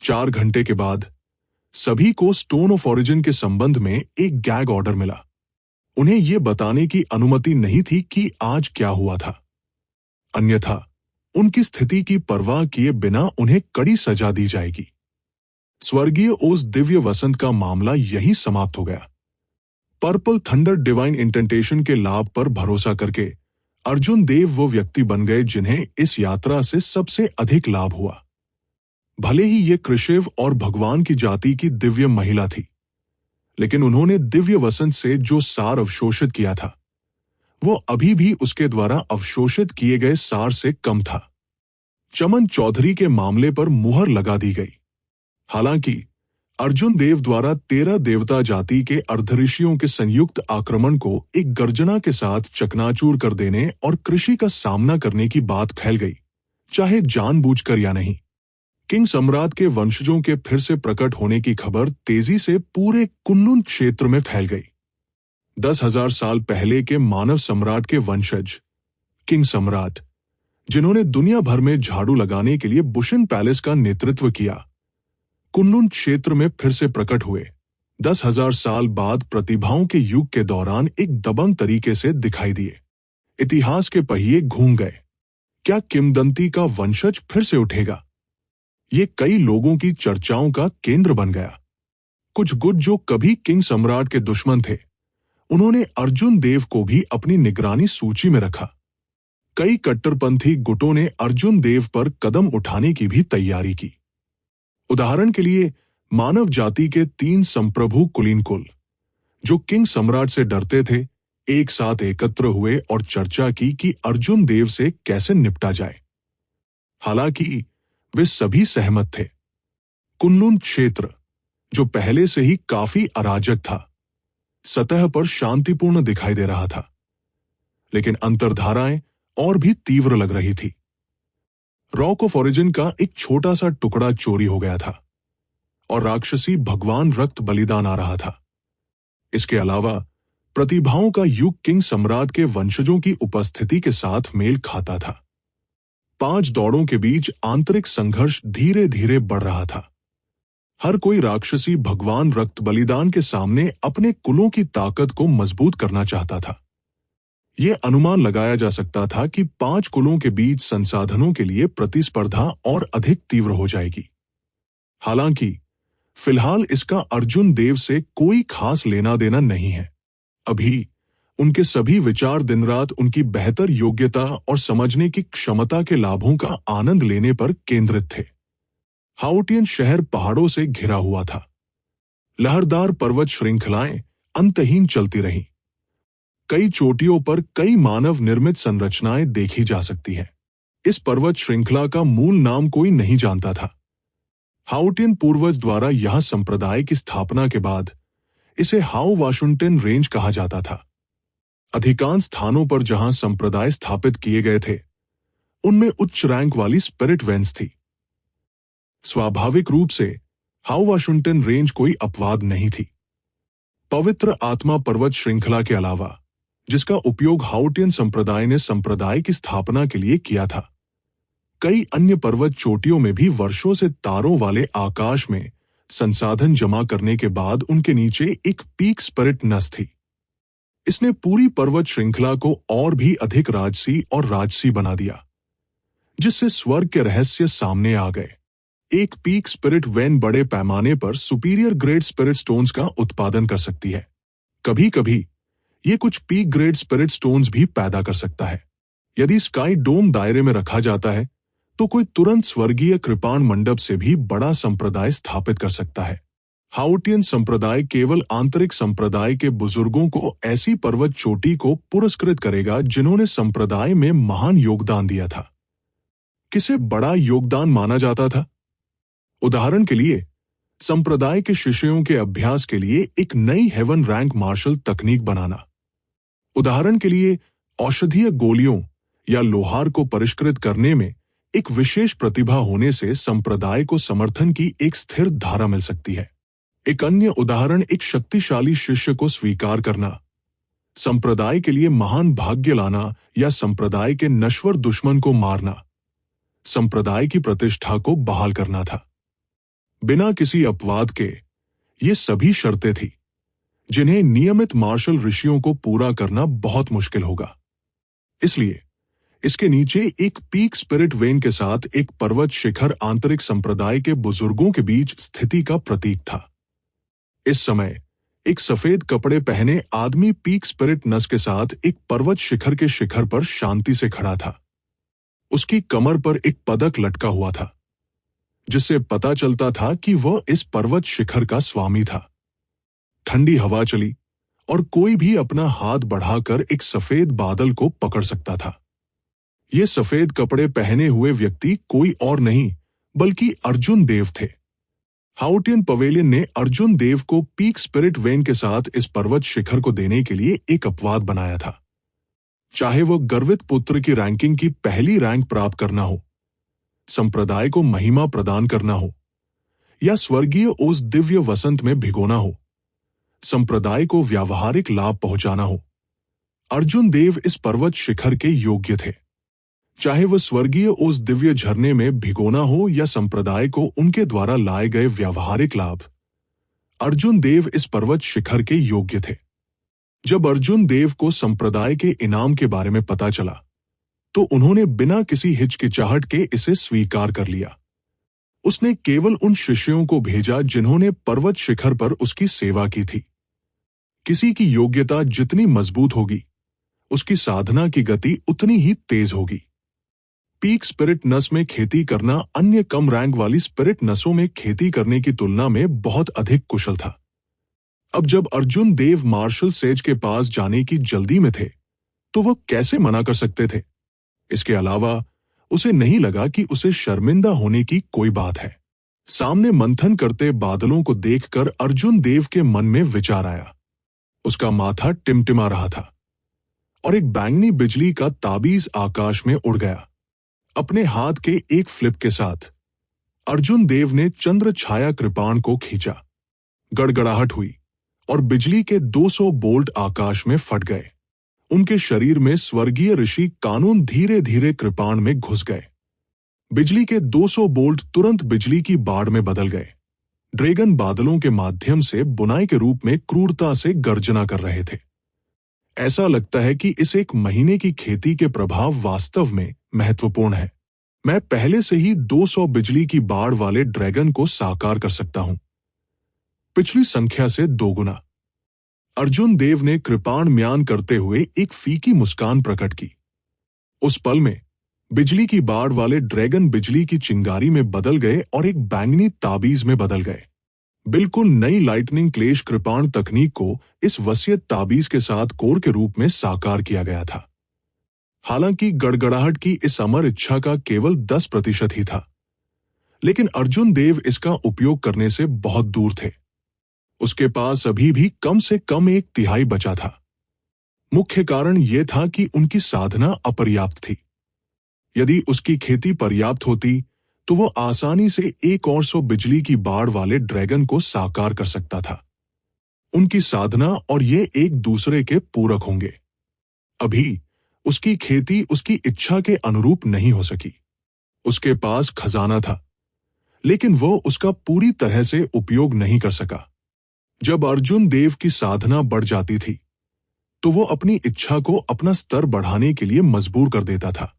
A: 4 घंटे के बाद सभी को स्टोन ऑफ ओरिजिन के संबंध में एक गैग ऑर्डर मिला। उन्हें ये बताने की अनुमति नहीं थी कि आज क्या हुआ था। अन्यथा उनकी स्थिति की परवाह किए बिना उन्हें कड़ी सजा दी जाएगी। स्वर्गीय ओज दिव्य वसंत का मामला यहीं समाप्त हो गया। पर्पल थंडर डिवाइन इंटेंटेशन के लाभ पर भरोसा करके अर्जुन देव वो व्यक्ति बन गए जिन्हें इस यात्रा से सबसे अधिक लाभ हुआ। भले ही ये कृशिव और भगवान की जाति की दिव्य महिला थी, लेकिन उन्होंने दिव्य वसंत से जो सार अवशोषित किया था वो अभी भी उसके द्वारा अवशोषित किए गए सार से कम था। चमन चौधरी के मामले पर मुहर लगा दी गई। हालांकि अर्जुन देव द्वारा 13 देवता जाति के अर्धऋषियों के संयुक्त आक्रमण को एक गर्जना के साथ चकनाचूर कर देने और कृषि का सामना करने की बात फैल गई, चाहे जानबूझकर या नहीं। किंग सम्राट के वंशजों के फिर से प्रकट होने की खबर तेजी से पूरे कुनलुन क्षेत्र में फैल गई। 10,000 साल पहले के मानव सम्राट के वंशज किंग सम्राट, जिन्होंने दुनिया भर में झाड़ू लगाने के लिए बुशिन पैलेस का नेतृत्व किया, कुनलुन क्षेत्र में फिर से प्रकट हुए। 10,000 साल बाद प्रतिभाओं के युग के दौरान एक दबंग तरीके से दिखाई दिए। इतिहास के पहिए घूम गए। क्या किंवदंती का वंशज फिर से उठेगा? ये कई लोगों की चर्चाओं का केंद्र बन गया। कुछ गुट जो कभी किंग सम्राट के दुश्मन थे, उन्होंने अर्जुन देव को भी अपनी निगरानी सूची में रखा। कई कट्टरपंथी गुटों ने अर्जुन देव पर कदम उठाने की भी तैयारी की। उदाहरण के लिए मानव जाति के 3 संप्रभु कुलीन कुल, जो किंग सम्राट से डरते थे, एक साथ एकत्र हुए और चर्चा की कि अर्जुन देव से कैसे निपटा जाए। हालांकि वे सभी सहमत थे। कुनलुन क्षेत्र, जो पहले से ही काफी अराजक था, सतह पर शांतिपूर्ण दिखाई दे रहा था, लेकिन अंतर्धाराएं और भी तीव्र लग रही थी। रॉक ऑफ ओरिजिन का एक छोटा सा टुकड़ा चोरी हो गया था और राक्षसी भगवान रक्त बलिदान आ रहा था। इसके अलावा प्रतिभाओं का युग किंग सम्राट के वंशजों की उपस्थिति के साथ मेल खाता था। 5 दौड़ों के बीच आंतरिक संघर्ष धीरे धीरे बढ़ रहा था। हर कोई राक्षसी भगवान रक्त बलिदान के सामने अपने कुलों की ताकत को मजबूत करना चाहता था। यह अनुमान लगाया जा सकता था कि 5 कुलों के बीच संसाधनों के लिए प्रतिस्पर्धा और अधिक तीव्र हो जाएगी। हालांकि फिलहाल इसका अर्जुन देव से कोई खास लेना देना नहीं है। अभी उनके सभी विचार दिन रात उनकी बेहतर योग्यता और समझने की क्षमता के लाभों का आनंद लेने पर केंद्रित थे। हाउटियन शहर पहाड़ों से घिरा हुआ था। लहरदार पर्वत श्रृंखलाएं अंतहीन चलती रहीं। कई चोटियों पर कई मानव निर्मित संरचनाएं देखी जा सकती हैं। इस पर्वत श्रृंखला का मूल नाम कोई नहीं जानता था। हाउटियन पूर्वज द्वारा यहां संप्रदाय की स्थापना के बाद इसे हाउ वाशुंटन रेंज कहा जाता था। अधिकांश स्थानों पर जहां संप्रदाय स्थापित किए गए थे, उनमें उच्च रैंक वाली स्पिरिट वेंस थी। स्वाभाविक रूप से हाउ वाशुंटन रेंज कोई अपवाद नहीं थी। पवित्र आत्मा पर्वत श्रृंखला के अलावा, जिसका उपयोग हाउटियन संप्रदाय ने संप्रदाय की स्थापना के लिए किया था, कई अन्य पर्वत चोटियों में भी वर्षों से तारों वाले आकाश में संसाधन जमा करने के बाद उनके नीचे एक पीक स्पिरिट नस थी। इसने पूरी पर्वत श्रृंखला को और भी अधिक राजसी और राजसी बना दिया, जिससे स्वर्ग के रहस्य सामने आ गए। एक पीक स्पिरिट वैन बड़े पैमाने पर सुपीरियर ग्रेड स्पिरिट स्टोन्स का उत्पादन कर सकती है। कभी कभी ये कुछ पीक ग्रेड स्पिरिट स्टोन्स भी पैदा कर सकता है। यदि स्काई डोम दायरे में रखा जाता है तो कोई तुरंत स्वर्गीय कृपाण मंडप से भी बड़ा संप्रदाय स्थापित कर सकता है। हाउटियन संप्रदाय केवल आंतरिक संप्रदाय के बुजुर्गों को ऐसी पर्वत चोटी को पुरस्कृत करेगा जिन्होंने संप्रदाय में महान योगदान दिया था। किसे बड़ा योगदान माना जाता था? उदाहरण के लिए, संप्रदाय के शिष्यों के अभ्यास के लिए एक नई हेवन रैंक मार्शल तकनीक बनाना। उदाहरण के लिए, औषधीय गोलियों या लोहार को परिष्कृत करने में एक विशेष प्रतिभा होने से संप्रदाय को समर्थन की एक स्थिर धारा मिल सकती है। एक अन्य उदाहरण एक शक्तिशाली शिष्य को स्वीकार करना, संप्रदाय के लिए महान भाग्य लाना या संप्रदाय के नश्वर दुश्मन को मारना, संप्रदाय की प्रतिष्ठा को बहाल करना था। बिना किसी अपवाद के ये सभी शर्तें थी जिन्हें नियमित मार्शल ऋषियों को पूरा करना बहुत मुश्किल होगा। इसलिए इसके नीचे एक पीक स्पिरिट वेन के साथ एक पर्वत शिखर आंतरिक संप्रदाय के बुजुर्गों के बीच स्थिति का प्रतीक था। इस समय एक सफेद कपड़े पहने आदमी पीक स्पिरिट नस के साथ एक पर्वत शिखर के शिखर पर शांति से खड़ा था। उसकी कमर पर एक पदक लटका हुआ था, जिससे पता चलता था कि वह इस पर्वत शिखर का स्वामी था। ठंडी हवा चली और कोई भी अपना हाथ बढ़ाकर एक सफेद बादल को पकड़ सकता था। ये सफेद कपड़े पहने हुए व्यक्ति कोई और नहीं बल्कि अर्जुन देव थे। हाउटियन पवेलियन ने अर्जुन देव को पीक स्पिरिट वेन के साथ इस पर्वत शिखर को देने के लिए एक अपवाद बनाया था। चाहे वो गर्वित पुत्र की रैंकिंग की पहली रैंक प्राप्त करना हो, संप्रदाय को महिमा प्रदान करना हो, या स्वर्गीय उस दिव्य वसंत में भिगोना हो, संप्रदाय को व्यावहारिक लाभ पहुंचाना हो, अर्जुन देव इस पर्वत शिखर के योग्य थे। चाहे वह स्वर्गीय उस दिव्य झरने में भिगोना हो या संप्रदाय को उनके द्वारा लाए गए व्यावहारिक लाभ, अर्जुन देव इस पर्वत शिखर के योग्य थे। जब अर्जुन देव को संप्रदाय के इनाम के बारे में पता चला, तो उन्होंने बिना किसी हिचकिचाहट के इसे स्वीकार कर लिया। उसने केवल उन शिष्यों को भेजा जिन्होंने पर्वत शिखर पर उसकी सेवा की थी। किसी की योग्यता जितनी मजबूत होगी, उसकी साधना की गति उतनी ही तेज होगी। पीक स्पिरिट नस में खेती करना अन्य कम रैंक वाली स्पिरिट नसों में खेती करने की तुलना में बहुत अधिक कुशल था। अब जब अर्जुन देव मार्शल सेज के पास जाने की जल्दी में थे, तो वह कैसे मना कर सकते थे? इसके अलावा उसे नहीं लगा कि उसे शर्मिंदा होने की कोई बात है। सामने मंथन करते बादलों को देखकर अर्जुन देव के मन में विचार आया। उसका माथा टिमटिमा रहा था और एक बैंगनी बिजली का ताबीज आकाश में उड़ गया। अपने हाथ के एक फ्लिप के साथ अर्जुन देव ने चंद्र छाया कृपाण को खींचा। गड़गड़ाहट हुई और बिजली के 200 बोल्ट आकाश में फट गए। उनके शरीर में स्वर्गीय ऋषि कानून धीरे धीरे कृपाण में घुस गए। बिजली के 200 बोल्ट तुरंत बिजली की बाढ़ में बदल गए। ड्रैगन बादलों के माध्यम से बुनाई के रूप में क्रूरता से गर्जना कर रहे थे। ऐसा लगता है कि इस एक महीने की खेती के प्रभाव वास्तव में महत्वपूर्ण है। मैं पहले से ही 200 बिजली की बाढ़ वाले ड्रैगन को साकार कर सकता हूं, पिछली संख्या से 2 गुना। अर्जुन देव ने कृपाण म्यान करते हुए एक फीकी मुस्कान प्रकट की। उस पल में बिजली की बाढ़ वाले ड्रैगन बिजली की चिंगारी में बदल गए और एक बैंगनी ताबीज में बदल गए। बिल्कुल नई लाइटनिंग क्लेश कृपाण तकनीक को इस वसीयत ताबीज के साथ कोर के रूप में साकार किया गया था। हालांकि गड़गड़ाहट की इस अमर इच्छा का केवल 10% ही था, लेकिन अर्जुन देव इसका उपयोग करने से बहुत दूर थे। उसके पास अभी भी कम से कम 1/3 बचा था। मुख्य कारण यह था कि उनकी साधना अपर्याप्त थी। यदि उसकी खेती पर्याप्त होती, तो वो आसानी से एक और 100 बिजली की बाढ़ वाले ड्रैगन को साकार कर सकता था। उनकी साधना और ये एक दूसरे के पूरक होंगे। अभी उसकी खेती उसकी इच्छा के अनुरूप नहीं हो सकी। उसके पास खजाना था, लेकिन वो उसका पूरी तरह से उपयोग नहीं कर सका। जब अर्जुन देव की साधना बढ़ जाती थी, तो वो अपनी इच्छा को अपना स्तर बढ़ाने के लिए मजबूर कर देता था।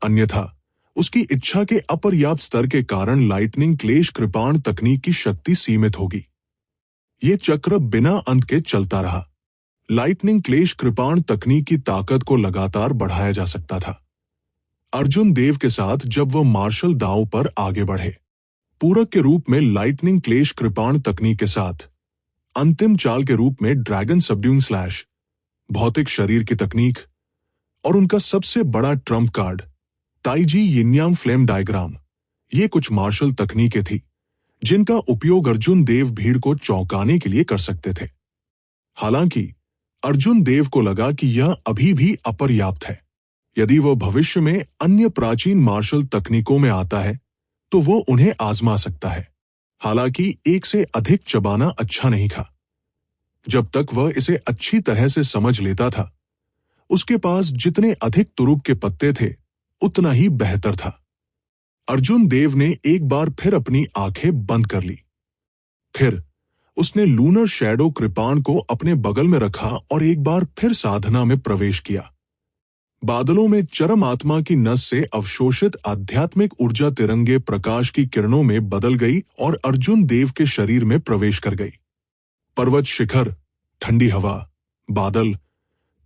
A: अन्यथा उसकी इच्छा के अपर्याप्त स्तर के कारण लाइटनिंग क्लेश कृपाण तकनीक की शक्ति सीमित होगी। ये चक्र बिना अंत के चलता रहा। लाइटनिंग क्लेश कृपाण तकनीक की ताकत को लगातार बढ़ाया जा सकता था। अर्जुन देव के साथ जब वह मार्शल दांव पर आगे बढ़े, पूरक के रूप में लाइटनिंग क्लेश कृपाण तकनीक के साथ अंतिम चाल के रूप में ड्रैगन सबड्यूइंग स्लैश भौतिक शरीर की तकनीक और उनका सबसे बड़ा Trump card Taiji यिनयांग flame diagram, ये कुछ मार्शल तकनीकें थी जिनका उपयोग अर्जुन देव भीड़ को चौंकाने के लिए कर सकते थे। हालांकि अर्जुन देव को लगा कि यह अभी भी अपर्याप्त है। यदि वह भविष्य में अन्य प्राचीन मार्शल तकनीकों में आता है, तो वो उन्हें आजमा सकता है। हालांकि एक से अधिक चबाना अच्छा नहीं था। जब तक वह इसे अच्छी तरह से समझ लेता था, उसके पास जितने अधिक तुरुप के पत्ते थे, उतना ही बेहतर था। अर्जुन देव ने एक बार फिर अपनी आंखें बंद कर ली। फिर उसने लूनर शैडो कृपाण को अपने बगल में रखा और एक बार फिर साधना में प्रवेश किया। बादलों में चरम आत्मा की नस से अवशोषित आध्यात्मिक ऊर्जा तिरंगे प्रकाश की किरणों में बदल गई और अर्जुन देव के शरीर में प्रवेश कर गई। पर्वत शिखर, ठंडी हवा, बादल,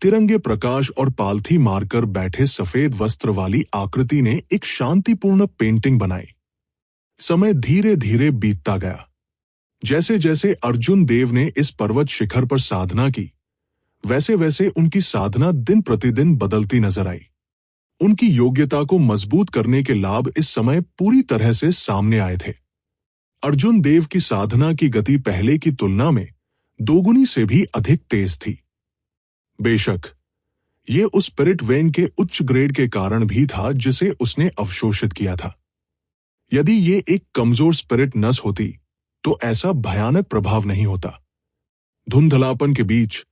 A: तिरंगे प्रकाश और पालथी मारकर बैठे सफेद वस्त्र वाली आकृति ने एक शांतिपूर्ण पेंटिंग बनाई। समय धीरे धीरे बीतता गया। जैसे जैसे अर्जुन देव ने इस पर्वत शिखर पर साधना की, वैसे वैसे उनकी साधना दिन प्रतिदिन बदलती नजर आई। उनकी योग्यता को मजबूत करने के लाभ इस समय पूरी तरह से सामने आए थे। अर्जुन देव की साधना की गति पहले की तुलना में दोगुनी से भी अधिक तेज थी। बेशक ये उस स्पिरिट वेन के उच्च ग्रेड के कारण भी था जिसे उसने अवशोषित किया था। यदि ये एक कमजोर स्पिरिट नस होती तो ऐसा भयानक प्रभाव नहीं होता। धुंधलापन के बीच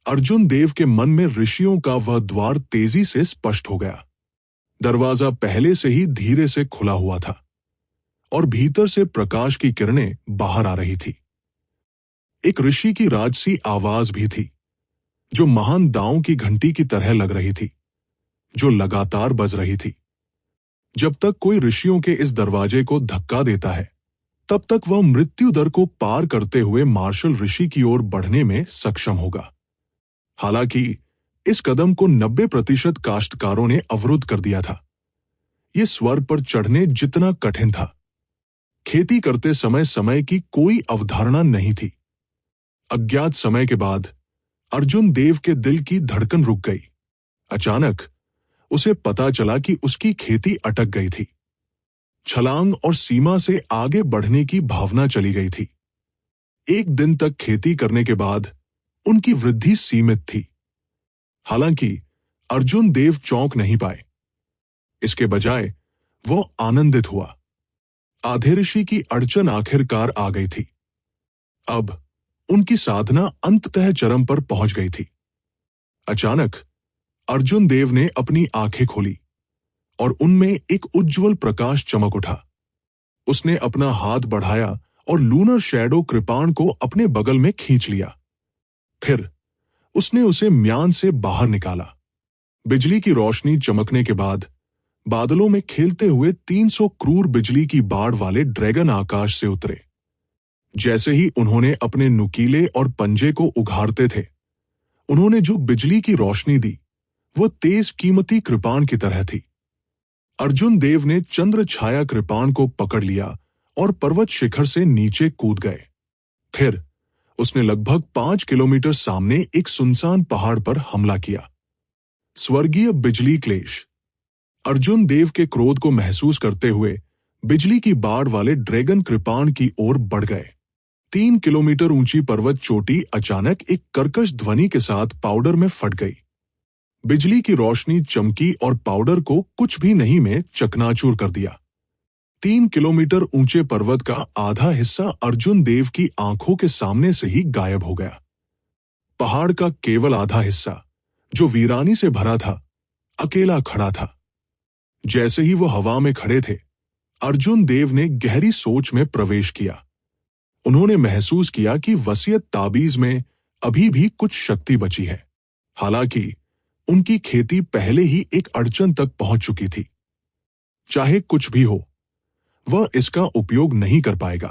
A: अर्जुन देव के मन में ऋषियों का वह द्वार तेजी से स्पष्ट हो गया। दरवाजा पहले से ही धीरे से खुला हुआ था और भीतर से प्रकाश की किरणें बाहर आ रही थी। एक ऋषि की राजसी आवाज भी थी, जो महान दांव की घंटी की तरह लग रही थी, जो लगातार बज रही थी। जब तक कोई ऋषियों के इस दरवाजे को धक्का देता है, तब तक वह मृत्यु दर को पार करते हुए मार्शल ऋषि की ओर बढ़ने में सक्षम होगा। हालांकि इस कदम को 90% काश्तकारों ने अवरुद्ध कर दिया था। यह स्वर्ग पर चढ़ने जितना कठिन था। खेती करते समय समय की कोई अवधारणा नहीं थी। अज्ञात समय के बाद अर्जुन देव के दिल की धड़कन रुक गई। अचानक उसे पता चला कि उसकी खेती अटक गई थी। छलांग और सीमा से आगे बढ़ने की भावना चली गई थी। एक दिन तक खेती करने के बाद उनकी वृद्धि सीमित थी। हालांकि अर्जुन देव चौंक नहीं पाए। इसके बजाय वो आनंदित हुआ। आधे ऋषि की अड़चन आखिरकार आ गई थी। अब उनकी साधना अंततः चरम पर पहुंच गई थी। अचानक अर्जुन देव ने अपनी आंखें खोली और उनमें एक उज्जवल प्रकाश चमक उठा। उसने अपना हाथ बढ़ाया और लूनर शैडो कृपाण को अपने बगल में खींच लिया। फिर उसने उसे म्यान से बाहर निकाला। बिजली की रोशनी चमकने के बाद बादलों में खेलते हुए 300 क्रूर बिजली की बाढ़ वाले ड्रैगन आकाश से उतरे। जैसे ही उन्होंने अपने नुकीले और पंजे को उघाड़ते थे, उन्होंने जो बिजली की रोशनी दी वो तेज कीमती कृपाण की तरह थी। अर्जुन देव ने चंद्र छाया कृपाण को पकड़ लिया और पर्वत शिखर से नीचे कूद गए। फिर उसने लगभग 5 किलोमीटर सामने एक सुनसान पहाड़ पर हमला किया। स्वर्गीय बिजली क्लेश। अर्जुन देव के क्रोध को महसूस करते हुए बिजली की बाढ़ वाले ड्रैगन कृपाण की ओर बढ़ गए। 3 किलोमीटर ऊंची पर्वत चोटी अचानक एक कर्कश ध्वनि के साथ पाउडर में फट गई। बिजली की रोशनी चमकी और पाउडर को कुछ भी नहीं में चकनाचूर कर दिया। 3 किलोमीटर ऊंचे पर्वत का आधा हिस्सा अर्जुन देव की आंखों के सामने से ही गायब हो गया। पहाड़ का केवल आधा हिस्सा, जो वीरानी से भरा था, अकेला खड़ा था। जैसे ही वो हवा में खड़े थे, अर्जुन देव ने गहरी सोच में प्रवेश किया। उन्होंने महसूस किया कि वसीयत ताबीज में अभी भी कुछ शक्ति बची है। हालांकि उनकी खेती पहले ही एक अड़चन तक पहुंच चुकी थी। चाहे कुछ भी हो, वह इसका उपयोग नहीं कर पाएगा।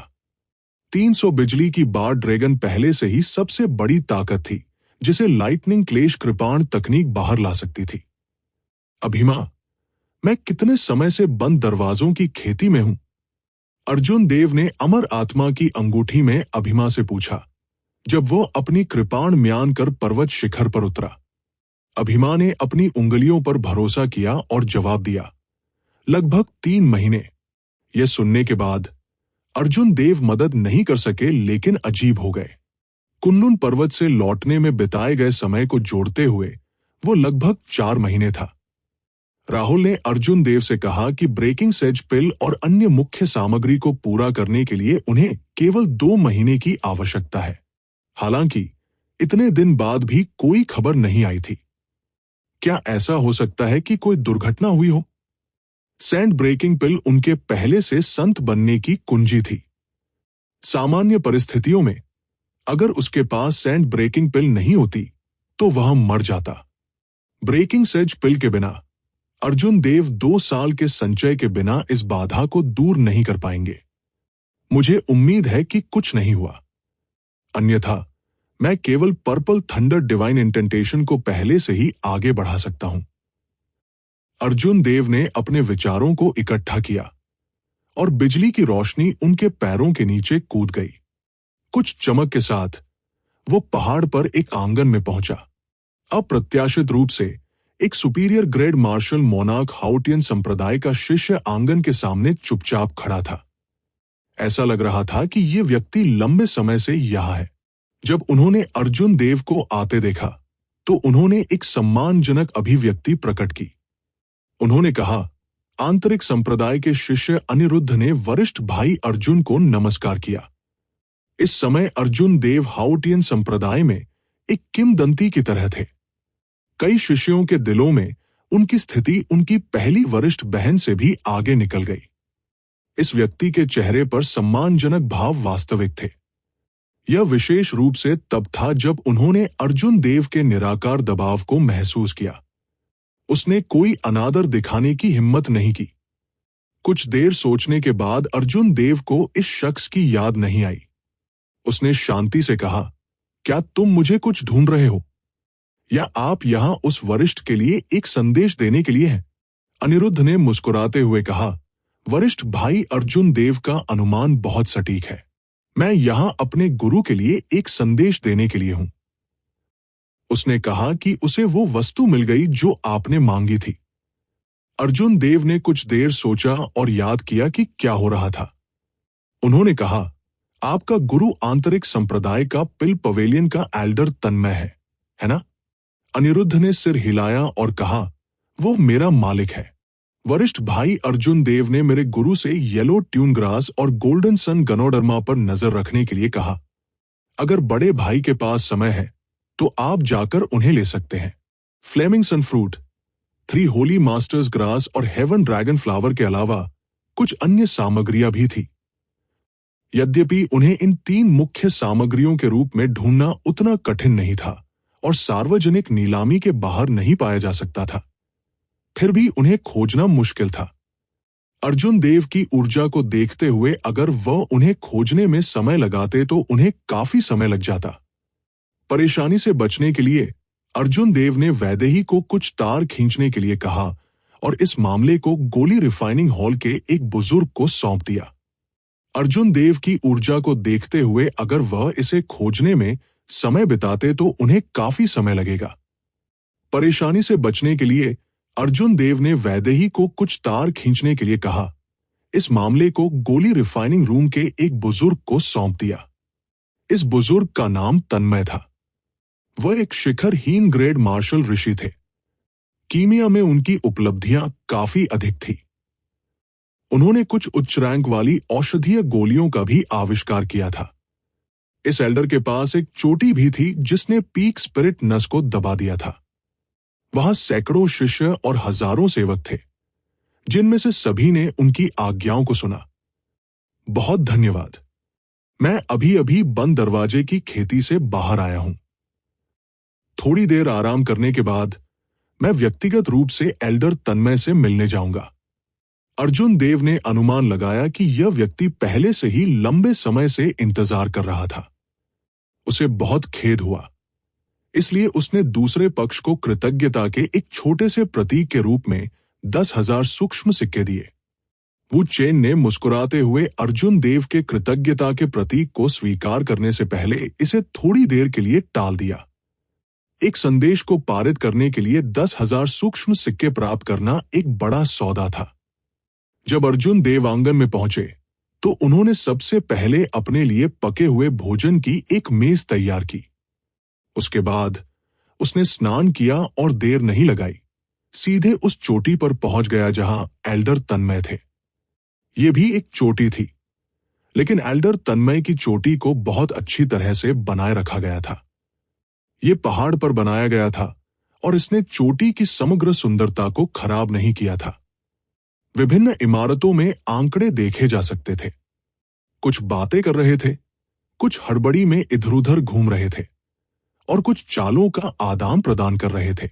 A: 300 बिजली की बाढ़ ड्रैगन पहले से ही सबसे बड़ी ताकत थी, जिसे लाइटनिंग क्लेश कृपाण तकनीक बाहर ला सकती थी। अभिमा, मैं कितने समय से बंद दरवाजों की खेती में हूं? अर्जुन देव ने अमर आत्मा की अंगूठी में अभिमा से पूछा, जब वो अपनी कृपाण म्यान कर पर्वत शिखर पर उतरा। अभिमा ने अपनी उंगलियों पर भरोसा किया और जवाब दिया, लगभग 3 महीने। यह सुनने के बाद अर्जुन देव मदद नहीं कर सके, लेकिन अजीब हो गए। कुनलुन पर्वत से लौटने में बिताए गए समय को जोड़ते हुए वो लगभग 4 महीने था। राहुल ने अर्जुन देव से कहा कि ब्रेकिंग सेज पिल और अन्य मुख्य सामग्री को पूरा करने के लिए उन्हें केवल 2 महीने की आवश्यकता है। हालांकि इतने दिन बाद भी कोई खबर नहीं आई थी। क्या ऐसा हो सकता है कि कोई दुर्घटना हुई हो? सैंड ब्रेकिंग पिल उनके पहले से संत बनने की कुंजी थी। सामान्य परिस्थितियों में अगर उसके पास सैंड ब्रेकिंग पिल नहीं होती तो वह मर जाता। ब्रेकिंग सेज पिल के बिना अर्जुन देव 2 साल के संचय के बिना इस बाधा को दूर नहीं कर पाएंगे। मुझे उम्मीद है कि कुछ नहीं हुआ, अन्यथा मैं केवल पर्पल थंडर डिवाइन इंटेंटेशन को पहले से ही आगे बढ़ा सकता हूं। अर्जुन देव ने अपने विचारों को इकट्ठा किया और बिजली की रोशनी उनके पैरों के नीचे कूद गई। कुछ चमक के साथ वो पहाड़ पर एक आंगन में पहुंचा। अप्रत्याशित रूप से एक सुपीरियर ग्रेड मार्शल मोनार्क हाउटियन संप्रदाय का शिष्य आंगन के सामने चुपचाप खड़ा था। ऐसा लग रहा था कि ये व्यक्ति लंबे समय से यहां है। जब उन्होंने अर्जुन देव को आते देखा तो उन्होंने एक सम्मानजनक अभिव्यक्ति प्रकट की। उन्होंने कहा, आंतरिक संप्रदाय के शिष्य अनिरुद्ध ने वरिष्ठ भाई अर्जुन को नमस्कार किया। इस समय अर्जुन देव हाउटियन संप्रदाय में एक किंवदंती की तरह थे। कई शिष्यों के दिलों में उनकी स्थिति उनकी पहली वरिष्ठ बहन से भी आगे निकल गई। इस व्यक्ति के चेहरे पर सम्मानजनक भाव वास्तविक थे। यह विशेष रूप से तब था जब उन्होंने अर्जुन देव के निराकार दबाव को महसूस किया। उसने कोई अनादर दिखाने की हिम्मत नहीं की। कुछ देर सोचने के बाद अर्जुन देव को इस शख्स की याद नहीं आई। उसने शांति से कहा, क्या तुम मुझे कुछ ढूंढ रहे हो, या आप यहां उस वरिष्ठ के लिए एक संदेश देने के लिए हैं? अनिरुद्ध ने मुस्कुराते हुए कहा, वरिष्ठ भाई अर्जुन देव का अनुमान बहुत सटीक है। मैं यहां अपने गुरु के लिए एक संदेश देने के लिए हूं। उसने कहा कि उसे वो वस्तु मिल गई जो आपने मांगी थी। अर्जुन देव ने कुछ देर सोचा और याद किया कि क्या हो रहा था। उन्होंने कहा, आपका गुरु आंतरिक संप्रदाय का पिल पवेलियन का एल्डर तन्मय है ना? अनिरुद्ध ने सिर हिलाया और कहा, वो मेरा मालिक है। वरिष्ठ भाई अर्जुन देव ने मेरे गुरु से येलो ट्यून ग्रास और गोल्डन सन गनोडर्मा पर नजर रखने के लिए कहा। अगर बड़े भाई के पास समय है तो आप जाकर उन्हें ले सकते हैं। फ्लेमिंग सन फ्रूट, 3 होली मास्टर्स ग्रास और हेवन ड्रैगन फ्लावर के अलावा कुछ अन्य सामग्रियां भी थी। यद्यपि उन्हें इन 3 मुख्य सामग्रियों के रूप में ढूंढना उतना कठिन नहीं था और सार्वजनिक नीलामी के बाहर नहीं पाया जा सकता था, फिर भी उन्हें खोजना मुश्किल था। अर्जुन देव की ऊर्जा को देखते हुए अगर वह उन्हें खोजने में समय लगाते तो उन्हें काफी समय लग जाता। परेशानी से बचने के लिए अर्जुन देव ने वैदेही को कुछ तार खींचने के लिए कहा और इस मामले को गोली रिफाइनिंग हॉल के एक बुजुर्ग को सौंप दिया। अर्जुन देव की ऊर्जा को देखते हुए अगर वह इसे खोजने में समय बिताते तो उन्हें काफी समय लगेगा। परेशानी से बचने के लिए अर्जुन देव ने वैदेही को कुछ तार खींचने के लिए कहा। इस मामले को गोली रिफाइनिंग रूम के एक बुजुर्ग को सौंप दिया। इस बुजुर्ग का नाम तन्मय था। वह एक शिखरहीन ग्रेड मार्शल ऋषि थे। कीमिया में उनकी उपलब्धियां काफी अधिक थी। उन्होंने कुछ उच्च रैंक वाली औषधीय गोलियों का भी आविष्कार किया था। इस एल्डर के पास एक चोटी भी थी जिसने पीक स्पिरिट नस को दबा दिया था। वहां सैकड़ों शिष्य और हजारों सेवक थे, जिनमें से सभी ने उनकी आज्ञाओं को सुना। बहुत धन्यवाद। मैं अभी अभी बंद दरवाजे की खेती से बाहर आया हूं। थोड़ी देर आराम करने के बाद मैं व्यक्तिगत रूप से एल्डर तन्मय से मिलने जाऊंगा। अर्जुन देव ने अनुमान लगाया कि यह व्यक्ति पहले से ही लंबे समय से इंतजार कर रहा था। उसे बहुत खेद हुआ, इसलिए उसने दूसरे पक्ष को कृतज्ञता के एक छोटे से प्रतीक के रूप में 10,000 सूक्ष्म सिक्के दिए। वु चेन ने मुस्कुराते हुए अर्जुन देव के कृतज्ञता के प्रतीक को स्वीकार करने से पहले इसे थोड़ी देर के लिए टाल दिया। एक संदेश को पारित करने के लिए 10,000 सूक्ष्म सिक्के प्राप्त करना एक बड़ा सौदा था। जब अर्जुन देव आंगन में पहुंचे तो उन्होंने सबसे पहले अपने लिए पके हुए भोजन की एक मेज तैयार की। उसके बाद उसने स्नान किया और देर नहीं लगाई, सीधे उस चोटी पर पहुंच गया जहां एल्डर तन्मय थे। ये भी एक चोटी थी, लेकिन एल्डर तन्मय की चोटी को बहुत अच्छी तरह से बनाए रखा गया था। ये पहाड़ पर बनाया गया था और इसने चोटी की समग्र सुंदरता को खराब नहीं किया था। विभिन्न इमारतों में आंकड़े देखे जा सकते थे। कुछ बातें कर रहे थे, कुछ हड़बड़ी में इधर उधर घूम रहे थे और कुछ चालों का आदान प्रदान कर रहे थे।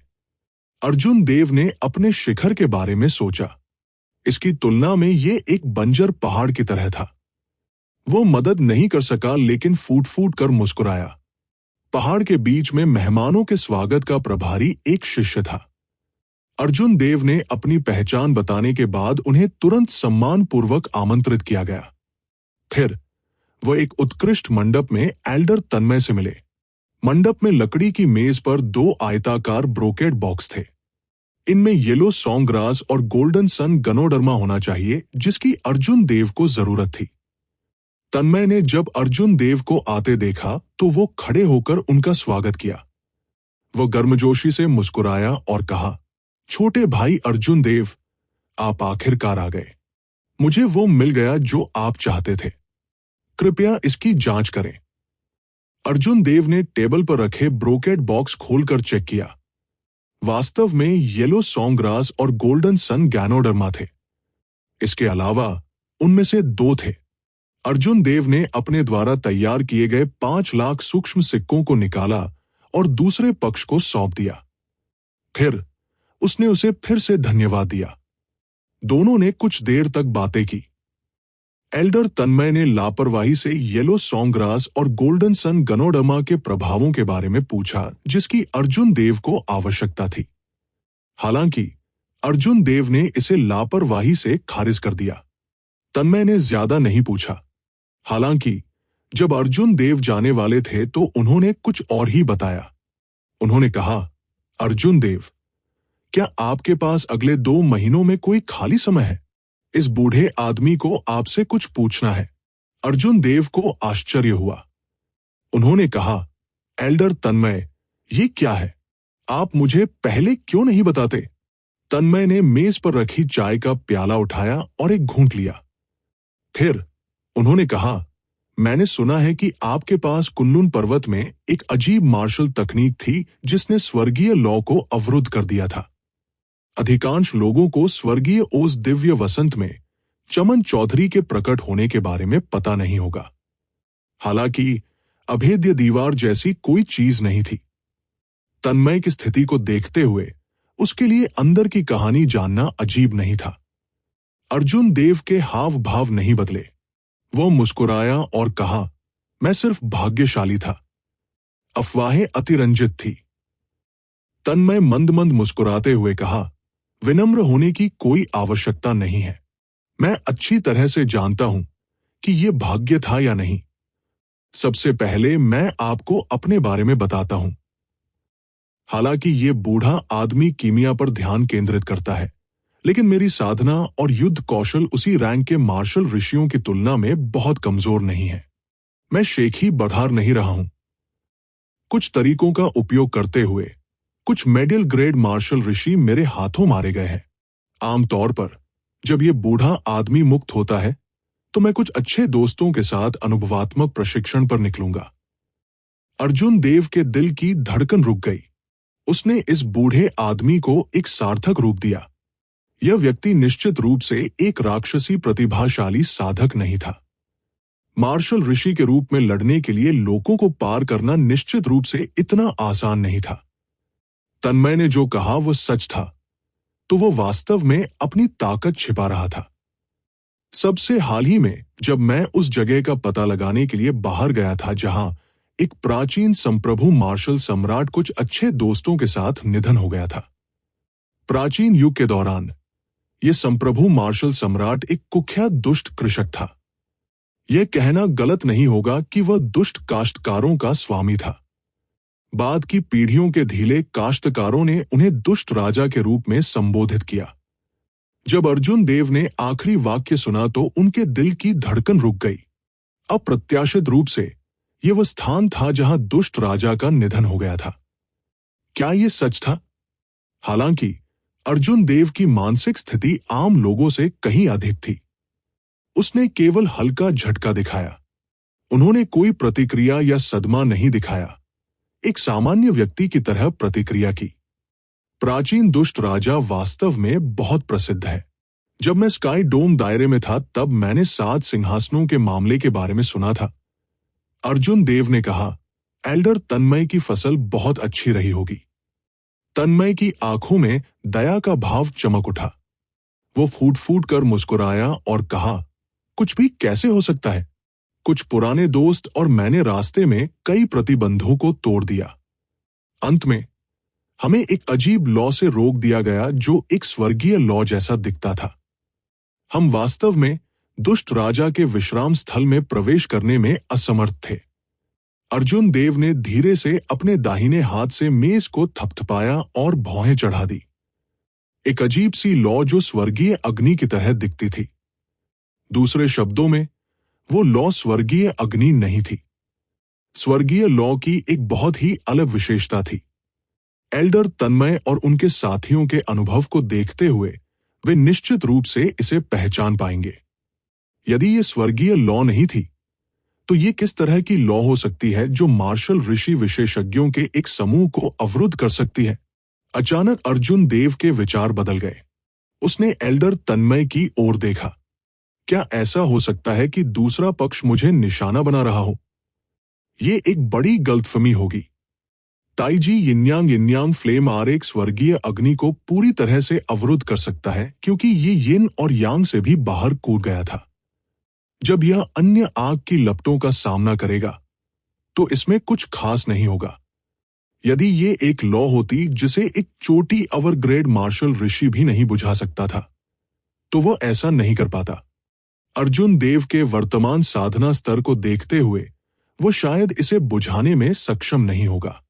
A: अर्जुन देव ने अपने शिखर के बारे में सोचा। इसकी तुलना में ये एक बंजर पहाड़ की तरह था। वो मदद नहीं कर सका, लेकिन फूट फूट कर मुस्कुराया। पहाड़ के बीच में मेहमानों के स्वागत का प्रभारी एक शिष्य था। अर्जुन देव ने अपनी पहचान बताने के बाद उन्हें तुरंत सम्मानपूर्वक आमंत्रित किया गया। फिर वो एक उत्कृष्ट मंडप में एल्डर तन्मय से मिले। मंडप में लकड़ी की मेज पर 2 आयताकार ब्रोकेड बॉक्स थे। इनमें येलो सॉन्गग्रास और गोल्डन सन गनोडर्मा होना चाहिए, जिसकी अर्जुन देव को जरूरत थी। तन्मय ने जब अर्जुन देव को आते देखा तो वो खड़े होकर उनका स्वागत किया। वो गर्मजोशी से मुस्कुराया और कहा, छोटे भाई अर्जुन देव, आप आखिरकार आ गए। मुझे वो मिल गया जो आप चाहते थे। कृपया इसकी जांच करें। अर्जुन देव ने टेबल पर रखे ब्रोकेड बॉक्स खोलकर चेक किया। वास्तव में येलो सॉन्गग्रास और गोल्डन सन गैनोडर्मा थे। इसके अलावा उनमें से 2 थे। अर्जुन देव ने अपने द्वारा तैयार किए गए 5 लाख सूक्ष्म सिक्कों को निकाला और दूसरे पक्ष को सौंप दिया। फिर उसने उसे फिर से धन्यवाद दिया। दोनों ने कुछ देर तक बातें की। एल्डर तन्मय ने लापरवाही से येलो सॉन्गग्रास और गोल्डन सन गनोडर्मा के प्रभावों के बारे में पूछा, जिसकी अर्जुन देव को आवश्यकता थी। हालांकि अर्जुन देव ने इसे लापरवाही से खारिज कर दिया। तन्मय ने ज्यादा नहीं पूछा। हालांकि जब अर्जुन देव जाने वाले थे तो उन्होंने कुछ और ही बताया। उन्होंने कहा, अर्जुन देव, क्या आपके पास अगले 2 महीनों में कोई खाली समय है? इस बूढ़े आदमी को आपसे कुछ पूछना है। अर्जुन देव को आश्चर्य हुआ। उन्होंने कहा, एल्डर तन्मय, ये क्या है? आप मुझे पहले क्यों नहीं बताते? तन्मय ने मेज पर रखी चाय का प्याला उठाया और एक घूंट लिया। फिर उन्होंने कहा, मैंने सुना है कि आपके पास कुनलुन पर्वत में एक अजीब मार्शल तकनीक थी जिसने स्वर्गीय लौ को अवरुद्ध कर दिया था। अधिकांश लोगों को स्वर्गीय ओस दिव्य वसंत में चमन चौधरी के प्रकट होने के बारे में पता नहीं होगा। हालांकि अभेद्य दीवार जैसी कोई चीज नहीं थी। तन्मय की स्थिति को देखते हुए उसके लिए अंदर की कहानी जानना अजीब नहीं था। अर्जुन देव के हाव भाव नहीं बदले। वो मुस्कुराया और कहा, मैं सिर्फ भाग्यशाली था। अफवाहें अतिरंजित थी। तन्मय मंद मंद मुस्कुराते हुए कहा, विनम्र होने की कोई आवश्यकता नहीं है। मैं अच्छी तरह से जानता हूं कि यह भाग्य था या नहीं। सबसे पहले मैं आपको अपने बारे में बताता हूं। हालांकि ये बूढ़ा आदमी कीमिया पर ध्यान केंद्रित करता है, लेकिन मेरी साधना और युद्ध कौशल उसी रैंक के मार्शल ऋषियों की तुलना में बहुत कमजोर नहीं है। मैं शेख ही बढ़ा नहीं रहा हूं। कुछ तरीकों का उपयोग करते हुए कुछ मेडल ग्रेड मार्शल ऋषि मेरे हाथों मारे गए हैं। आमतौर पर जब ये बूढ़ा आदमी मुक्त होता है तो मैं कुछ अच्छे दोस्तों के साथ अनुभवात्मक प्रशिक्षण पर निकलूंगा। अर्जुन देव के दिल की धड़कन रुक गई। उसने इस बूढ़े आदमी को एक सार्थक रूप दिया। यह व्यक्ति निश्चित रूप से एक राक्षसी प्रतिभाशाली साधक नहीं था। मार्शल ऋषि के रूप में लड़ने के लिए लोगों को पार करना निश्चित रूप से इतना आसान नहीं था। तन्मय ने जो कहा वो सच था, तो वो वास्तव में अपनी ताकत छिपा रहा था। सबसे हाल ही में जब मैं उस जगह का पता लगाने के लिए बाहर गया था जहां एक प्राचीन संप्रभु मार्शल सम्राट कुछ अच्छे दोस्तों के साथ निधन हो गया था। प्राचीन युग के दौरान यह संप्रभु मार्शल सम्राट एक कुख्यात दुष्ट कृषक था। यह कहना गलत नहीं होगा कि वह दुष्ट काश्तकारों का स्वामी था। बाद की पीढ़ियों के धीले काश्तकारों ने उन्हें दुष्ट राजा के रूप में संबोधित किया। जब अर्जुन देव ने आखिरी वाक्य सुना तो उनके दिल की धड़कन रुक गई। अप्रत्याशित रूप से यह वह स्थान था जहां दुष्ट राजा का निधन हो गया था। क्या यह सच था? हालांकि अर्जुन देव की मानसिक स्थिति आम लोगों से कहीं अधिक थी। उसने केवल हल्का झटका दिखाया। उन्होंने कोई प्रतिक्रिया या सदमा नहीं दिखाया। एक सामान्य व्यक्ति की तरह प्रतिक्रिया की। प्राचीन दुष्ट राजा वास्तव में बहुत प्रसिद्ध है। जब मैं स्काई डोम दायरे में था तब मैंने 7 सिंहासनों के मामले के बारे में सुना था। अर्जुन देव ने कहा, एल्डर तन्मय की फसल बहुत अच्छी रही होगी। तन्मय की आंखों में दया का भाव चमक उठा। वो फूट फूट कर मुस्कुराया और कहा, कुछ भी कैसे हो सकता है? कुछ पुराने दोस्त और मैंने रास्ते में कई प्रतिबंधों को तोड़ दिया। अंत में हमें एक अजीब लॉ से रोक दिया गया जो एक स्वर्गीय लॉ जैसा दिखता था। हम वास्तव में दुष्ट राजा के विश्राम स्थल में प्रवेश करने में असमर्थ थे। अर्जुन देव ने धीरे से अपने दाहिने हाथ से मेज को थपथपाया और भौहें चढ़ा दी। एक अजीब सी लौ जो स्वर्गीय अग्नि की तरह दिखती थी। दूसरे शब्दों में, वो लौ स्वर्गीय अग्नि नहीं थी। स्वर्गीय लौ की एक बहुत ही अलग विशेषता थी। एल्डर तन्मय और उनके साथियों के अनुभव को देखते हुए वे निश्चित रूप से इसे पहचान पाएंगे। यदि ये स्वर्गीय लौ नहीं थी, तो ये किस तरह की लॉ हो सकती है जो मार्शल ऋषि विशेषज्ञों के एक समूह को अवरुद्ध कर सकती है? अचानक अर्जुन देव के विचार बदल गए। उसने एल्डर तन्मय की ओर देखा। क्या ऐसा हो सकता है कि दूसरा पक्ष मुझे निशाना बना रहा हो? ये एक बड़ी गलतफहमी होगी। ताइजी यिन्यांग फ्लेम आरेख स्वर्गीय अग्नि को पूरी तरह से अवरुद्ध कर सकता है क्योंकि ये यिन और यांग से भी बाहर कूद गया था। जब यह अन्य आग की लपटों का सामना करेगा, तो इसमें कुछ खास नहीं होगा। यदि ये एक लॉ होती जिसे एक चोटी अवरग्रेड मार्शल ऋषि भी नहीं बुझा सकता था, तो वह ऐसा नहीं कर पाता। अर्जुन देव के वर्तमान साधना स्तर को देखते हुए वो शायद इसे बुझाने में सक्षम नहीं होगा।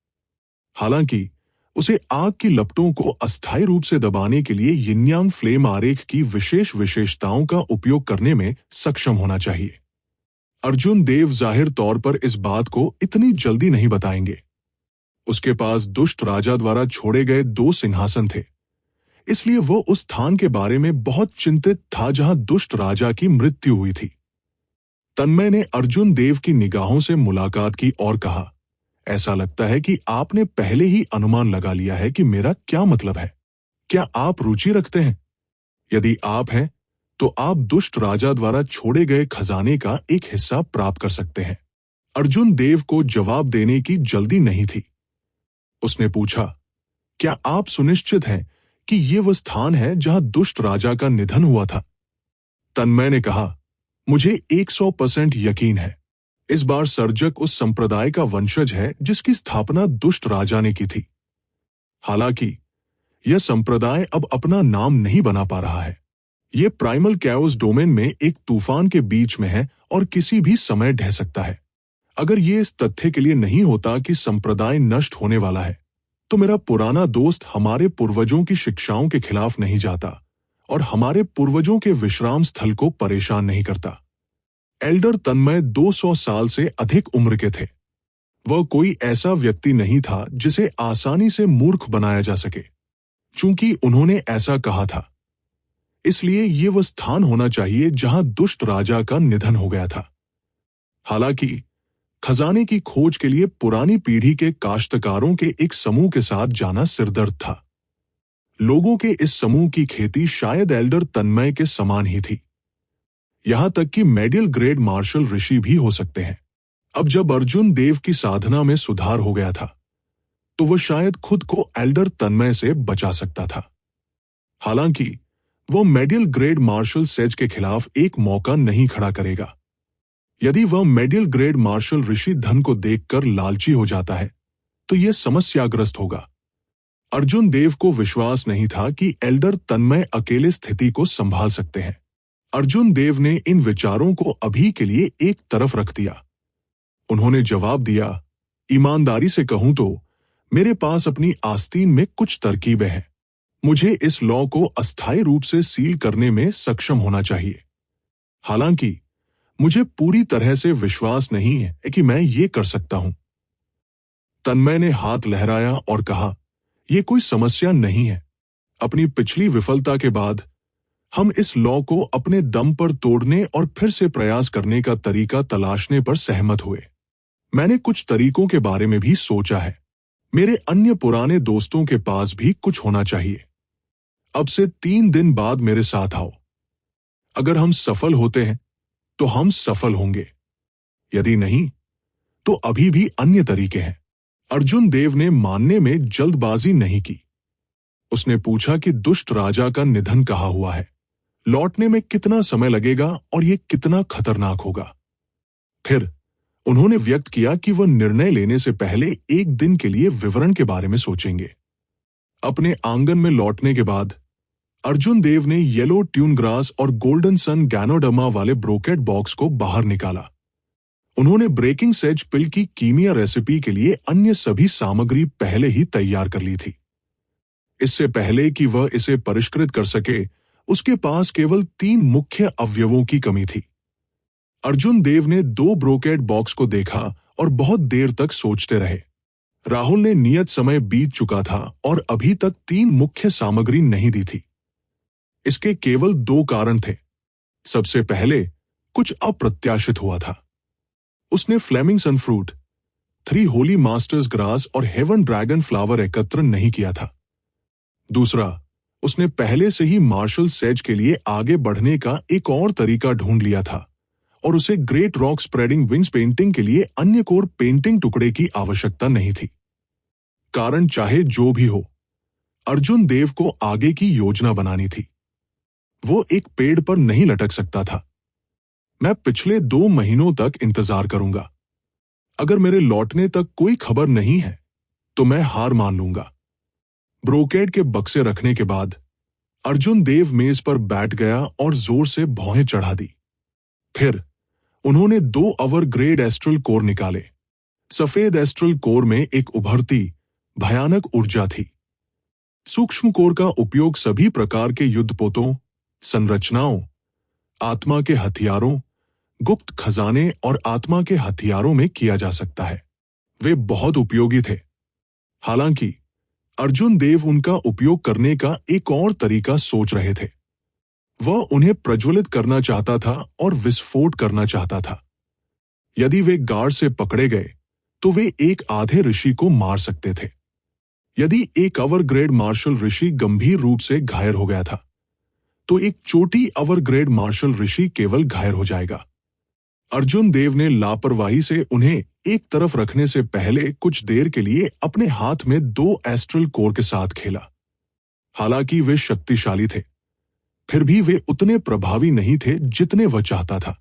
A: हालांकि उसे आग की लपटों को अस्थायी रूप से दबाने के लिए यिन्यांग फ्लेम आरेख की विशेष विशेषताओं का उपयोग करने में सक्षम होना चाहिए। अर्जुन देव जाहिर तौर पर इस बात को इतनी जल्दी नहीं बताएंगे। उसके पास दुष्ट राजा द्वारा छोड़े गए 2 सिंहासन थे, इसलिए वो उस स्थान के बारे में बहुत चिंतित था जहां दुष्ट राजा की मृत्यु हुई थी। तन्मय ने अर्जुन देव की निगाहों से मुलाकात की और कहा, ऐसा लगता है कि आपने पहले ही अनुमान लगा लिया है कि मेरा क्या मतलब है। क्या आप रुचि रखते हैं? यदि आप हैं, तो आप दुष्ट राजा द्वारा छोड़े गए खजाने का एक हिस्सा प्राप्त कर सकते हैं। अर्जुन देव को जवाब देने की जल्दी नहीं थी। उसने पूछा, क्या आप सुनिश्चित हैं कि ये वो स्थान है जहां दुष्ट राजा का निधन हुआ था? तन्मय ने कहा, मुझे 100% यकीन है। इस बार सर्जक उस संप्रदाय का वंशज है जिसकी स्थापना दुष्ट राजा ने की थी। हालांकि यह संप्रदाय अब अपना नाम नहीं बना पा रहा है। यह प्राइमल कैओस डोमेन में एक तूफान के बीच में है और किसी भी समय ढह सकता है। अगर ये इस तथ्य के लिए नहीं होता कि संप्रदाय नष्ट होने वाला है, तो मेरा पुराना दोस्त हमारे पूर्वजों की शिक्षाओं के खिलाफ नहीं जाता और हमारे पूर्वजों के विश्राम स्थल को परेशान नहीं करता। एल्डर तन्मय 200 साल से अधिक उम्र के थे। वह कोई ऐसा व्यक्ति नहीं था जिसे आसानी से मूर्ख बनाया जा सके। चूंकि उन्होंने ऐसा कहा था, इसलिए ये वह स्थान होना चाहिए जहां दुष्ट राजा का निधन हो गया था। हालांकि खजाने की खोज के लिए पुरानी पीढ़ी के काश्तकारों के एक समूह के साथ जाना सिरदर्द था। लोगों के इस समूह की खेती शायद एल्डर तन्मय के समान ही थी। यहां तक कि मेडियल ग्रेड मार्शल ऋषि भी हो सकते हैं। अब जब अर्जुन देव की साधना में सुधार हो गया था, तो वह शायद खुद को एल्डर तन्मय से बचा सकता था। हालांकि वह मेडियल ग्रेड मार्शल सेज के खिलाफ एक मौका नहीं खड़ा करेगा। यदि वह मेडियल ग्रेड मार्शल ऋषि धन को देखकर लालची हो जाता है, तो यह समस्याग्रस्त होगा। अर्जुन देव को विश्वास नहीं था कि एल्डर तन्मय अकेले स्थिति को संभाल सकते हैं। अर्जुन देव ने इन विचारों को अभी के लिए एक तरफ रख दिया। उन्होंने जवाब दिया, ईमानदारी से कहूं तो मेरे पास अपनी आस्तीन में कुछ तरकीबें हैं। मुझे इस लॉ को अस्थायी रूप से सील करने में सक्षम होना चाहिए। हालांकि मुझे पूरी तरह से विश्वास नहीं है कि मैं ये कर सकता हूं। तन्मय ने हाथ लहराया और कहा, यह कोई समस्या नहीं है। अपनी पिछली विफलता के बाद हम इस लॉ को अपने दम पर तोड़ने और फिर से प्रयास करने का तरीका तलाशने पर सहमत हुए। मैंने कुछ तरीकों के बारे में भी सोचा है। मेरे अन्य पुराने दोस्तों के पास भी कुछ होना चाहिए। अब से 3 दिन बाद मेरे साथ आओ। अगर हम सफल होते हैं, तो हम सफल होंगे। यदि नहीं, तो अभी भी अन्य तरीके हैं। अर्जुन देव ने मानने में जल्दबाजी नहीं की। उसने पूछा कि दुष्ट राजा का निधन कहाँ हुआ है, लौटने में कितना समय लगेगा और ये कितना खतरनाक होगा। फिर उन्होंने व्यक्त किया कि वह निर्णय लेने से पहले एक दिन के लिए विवरण के बारे में सोचेंगे। अपने आंगन में लौटने के बाद अर्जुन देव ने येलो ट्यून ग्रास और गोल्डन सन गैनोडर्मा वाले ब्रोकेट बॉक्स को बाहर निकाला। उन्होंने ब्रेकिंग सेज पिल की कीमिया रेसिपी के लिए अन्य सभी सामग्री पहले ही तैयार कर ली थी। इससे पहले कि वह इसे परिष्कृत कर सके, उसके पास केवल 3 मुख्य अवयवों की कमी थी। अर्जुन देव ने 2 ब्रोकेट बॉक्स को देखा और बहुत देर तक सोचते रहे। राहुल ने नियत समय बीत चुका था और अभी तक 3 मुख्य सामग्री नहीं दी थी। इसके केवल 2 कारण थे। सबसे पहले, कुछ अप्रत्याशित हुआ था। उसने फ्लेमिंग सनफ्रूट, 3 होली मास्टर्स ग्रास और हेवन ड्रैगन फ्लावर एकत्र नहीं किया था। दूसरा, उसने पहले से ही मार्शल सेज के लिए आगे बढ़ने का एक और तरीका ढूंढ लिया था और उसे great rock spreading wings painting के लिए अन्य कोर पेंटिंग टुकड़े की आवश्यकता नहीं थी। कारण चाहे जो भी हो, अर्जुन देव को आगे की योजना बनानी थी। वो एक पेड़ पर नहीं लटक सकता था। मैं पिछले 2 महीनों तक इंतजार करूंगा। अगर मेरे लौटने तक कोई खबर नहीं है, तो मैं हार मान लूंगा। ब्रोकेड के बक्से रखने के बाद अर्जुन देव मेज पर बैठ गया और जोर से भौहें चढ़ा दी। फिर उन्होंने 2 अवर ग्रेड एस्ट्रल कोर निकाले। सफेद एस्ट्रल कोर में एक उभरती, भयानक ऊर्जा थी। सूक्ष्म कोर का उपयोग सभी प्रकार के युद्धपोतों, संरचनाओं, आत्मा के हथियारों, गुप्त खजाने और आत्मा के हथियारों में किया जा सकता है। वे बहुत उपयोगी थे। हालांकि अर्जुन देव उनका उपयोग करने का एक और तरीका सोच रहे थे। वह उन्हें प्रज्वलित करना चाहता था और विस्फोट करना चाहता था। यदि वे गार्ड से पकड़े गए, तो वे एक आधे ऋषि को मार सकते थे। यदि एक अवर ग्रेड मार्शल ऋषि गंभीर रूप से घायल हो गया था, तो एक चोटी अवर ग्रेड मार्शल ऋषि केवल घायल हो जाएगा। अर्जुन देव ने लापरवाही से उन्हें एक तरफ रखने से पहले कुछ देर के लिए अपने हाथ में 2 एस्ट्रल कोर के साथ खेला। हालांकि वे शक्तिशाली थे, फिर भी वे उतने प्रभावी नहीं थे जितने वह चाहता था।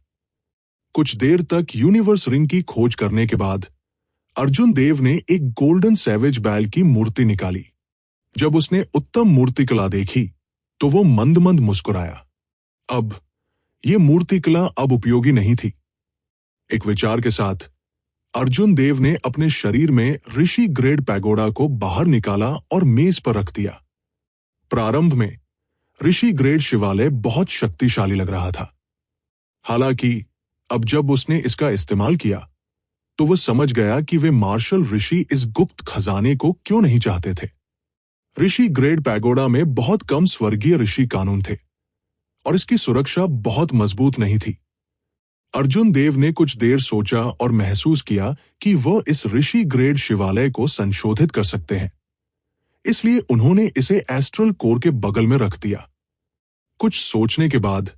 A: कुछ देर तक यूनिवर्स रिंग की खोज करने के बाद अर्जुन देव ने एक गोल्डन सैवेज बैल की मूर्ति निकाली। जब उसने उत्तम मूर्तिकला देखी, तो वो मंद मंद मुस्कुराया। अब ये मूर्तिकला अब उपयोगी नहीं थी। एक विचार के साथ अर्जुन देव ने अपने शरीर में ऋषि ग्रेड पैगोडा को बाहर निकाला और मेज पर रख दिया। प्रारंभ में ऋषि ग्रेड शिवालय बहुत शक्तिशाली लग रहा था। हालांकि अब जब उसने इसका इस्तेमाल किया, तो वह समझ गया कि वे मार्शल ऋषि इस गुप्त खजाने को क्यों नहीं चाहते थे। ऋषि ग्रेड पैगोडा में बहुत कम स्वर्गीय ऋषि कानून थे और इसकी सुरक्षा बहुत मजबूत नहीं थी। अर्जुन देव ने कुछ देर सोचा और महसूस किया कि वह इस ऋषि ग्रेड शिवालय को संशोधित कर सकते हैं। इसलिए उन्होंने इसे एस्ट्रल कोर के बगल में रख दिया। कुछ सोचने के बाद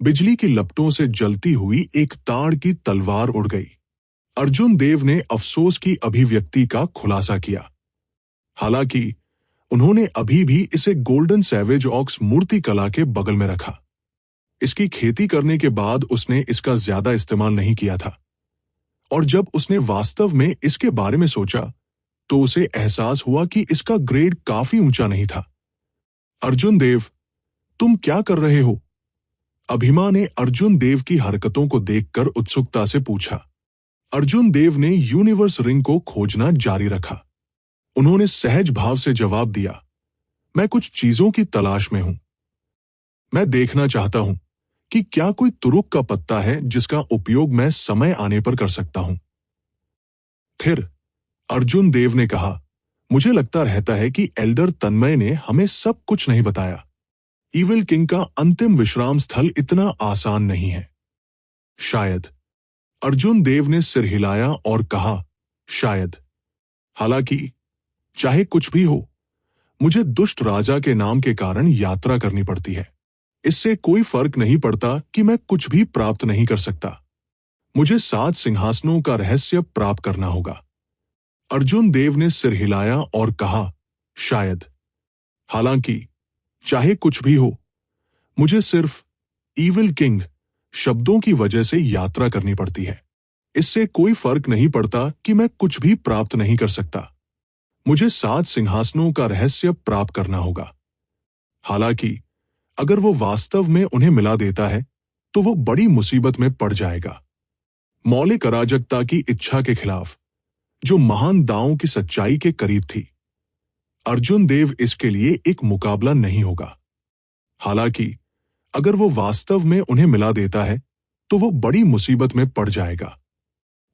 A: बिजली की लपटों से जलती हुई एक ताड़ की तलवार उड़ गई। अर्जुन देव ने अफसोस की अभिव्यक्ति का खुलासा किया। हालांकि उन्होंने अभी भी इसे गोल्डन सैवेज ऑक्स मूर्ति कला के बगल में रखा। इसकी खेती करने के बाद उसने इसका ज्यादा इस्तेमाल नहीं किया था, और जब उसने वास्तव में इसके बारे में सोचा, तो उसे एहसास हुआ कि इसका ग्रेड काफी ऊंचा नहीं था। अर्जुन देव, तुम क्या कर रहे हो? अभिमा ने अर्जुन देव की हरकतों को देखकर उत्सुकता से पूछा। अर्जुन देव ने यूनिवर्स रिंग को खोजना जारी रखा। उन्होंने सहज भाव से जवाब दिया, मैं कुछ चीजों की तलाश में हूं। मैं देखना चाहता हूं कि क्या कोई तुरुक का पत्ता है जिसका उपयोग मैं समय आने पर कर सकता हूं। फिर अर्जुन देव ने कहा, मुझे लगता रहता है कि एल्डर तन्मय ने हमें सब कुछ नहीं बताया। ईविल किंग का अंतिम विश्राम स्थल इतना आसान नहीं है। शायद। अर्जुन देव ने सिर हिलाया और कहा, शायद। हालांकि चाहे कुछ भी हो, मुझे दुष्ट राजा के नाम के कारण यात्रा करनी पड़ती है। इससे कोई फर्क नहीं पड़ता कि मैं कुछ भी प्राप्त नहीं कर सकता। मुझे 7 सिंहासनों का रहस्य प्राप्त करना होगा। अर्जुन देव ने सिर हिलाया और कहा, शायद। हालांकि चाहे कुछ भी हो, मुझे सिर्फ ईविल किंग शब्दों की वजह से यात्रा करनी पड़ती है। इससे कोई फर्क नहीं पड़ता कि मैं कुछ भी प्राप्त नहीं कर सकता। मुझे 7 सिंहासनों का रहस्य प्राप्त करना होगा। हालांकि अगर वो वास्तव में उन्हें मिला देता है तो वो बड़ी मुसीबत में पड़ जाएगा। मौलिक अराजकता की इच्छा के खिलाफ, जो महान दावों की सच्चाई के करीब थी, अर्जुन देव इसके लिए एक मुकाबला नहीं होगा। हालांकि अगर वो वास्तव में उन्हें मिला देता है तो वो बड़ी मुसीबत में पड़ जाएगा।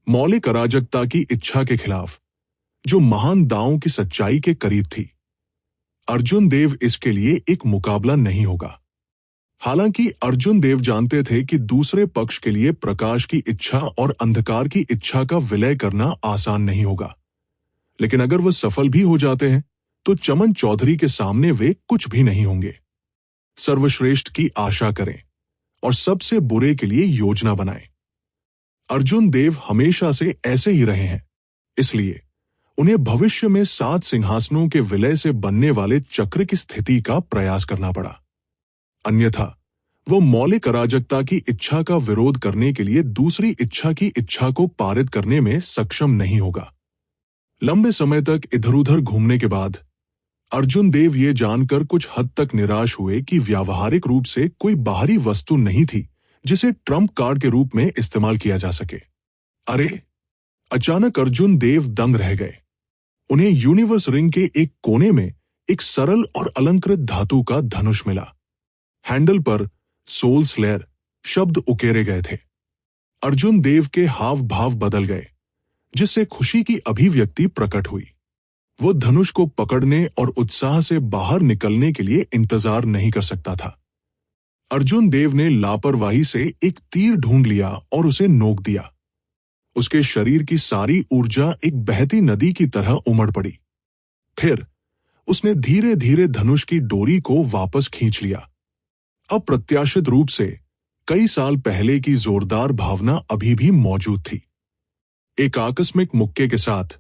A: मौलिक अराजकता की इच्छा के खिलाफ, जो महान दावों की सच्चाई के करीब थी, अर्जुन देव इसके लिए एक मुकाबला नहीं होगा। हालांकि अर्जुन देव जानते थे कि दूसरे पक्ष के लिए प्रकाश की इच्छा और अंधकार की इच्छा का विलय करना आसान नहीं होगा, लेकिन अगर वह सफल भी हो जाते हैं तो चमन चौधरी के सामने वे कुछ भी नहीं होंगे। सर्वश्रेष्ठ की आशा करें और सबसे बुरे के लिए योजना बनाएं। अर्जुन देव हमेशा से ऐसे ही रहे हैं, इसलिए उन्हें भविष्य में 7 सिंहासनों के विलय से बनने वाले चक्र की स्थिति का प्रयास करना पड़ा। अन्यथा वो मौलिक अराजकता की इच्छा का विरोध करने के लिए दूसरी इच्छा की इच्छा को पारित करने में सक्षम नहीं होगा। लंबे समय तक इधर-उधर घूमने के बाद अर्जुन देव ये जानकर कुछ हद तक निराश हुए कि व्यावहारिक रूप से कोई बाहरी वस्तु नहीं थी जिसे ट्रम्प कार्ड के रूप में इस्तेमाल किया जा सके। अरे! अचानक अर्जुन देव दंग रह गए। उन्हें यूनिवर्स रिंग के एक कोने में एक सरल और अलंकृत धातु का धनुष मिला। हैंडल पर सोल स्लेयर शब्द उकेरे गए थे। अर्जुन देव के हाव भाव बदल गए, जिससे खुशी की अभिव्यक्ति प्रकट हुई। वो धनुष को पकड़ने और उत्साह से बाहर निकलने के लिए इंतजार नहीं कर सकता था। अर्जुन देव ने लापरवाही से एक तीर ढूंढ लिया और उसे नोक दिया। उसके शरीर की सारी ऊर्जा एक बहती नदी की तरह उमड़ पड़ी। फिर उसने धीरे धीरे धनुष की डोरी को वापस खींच लिया। अप्रत्याशित रूप से कई साल पहले की जोरदार भावना अभी भी मौजूद थी। एक आकस्मिक मुक्के के साथ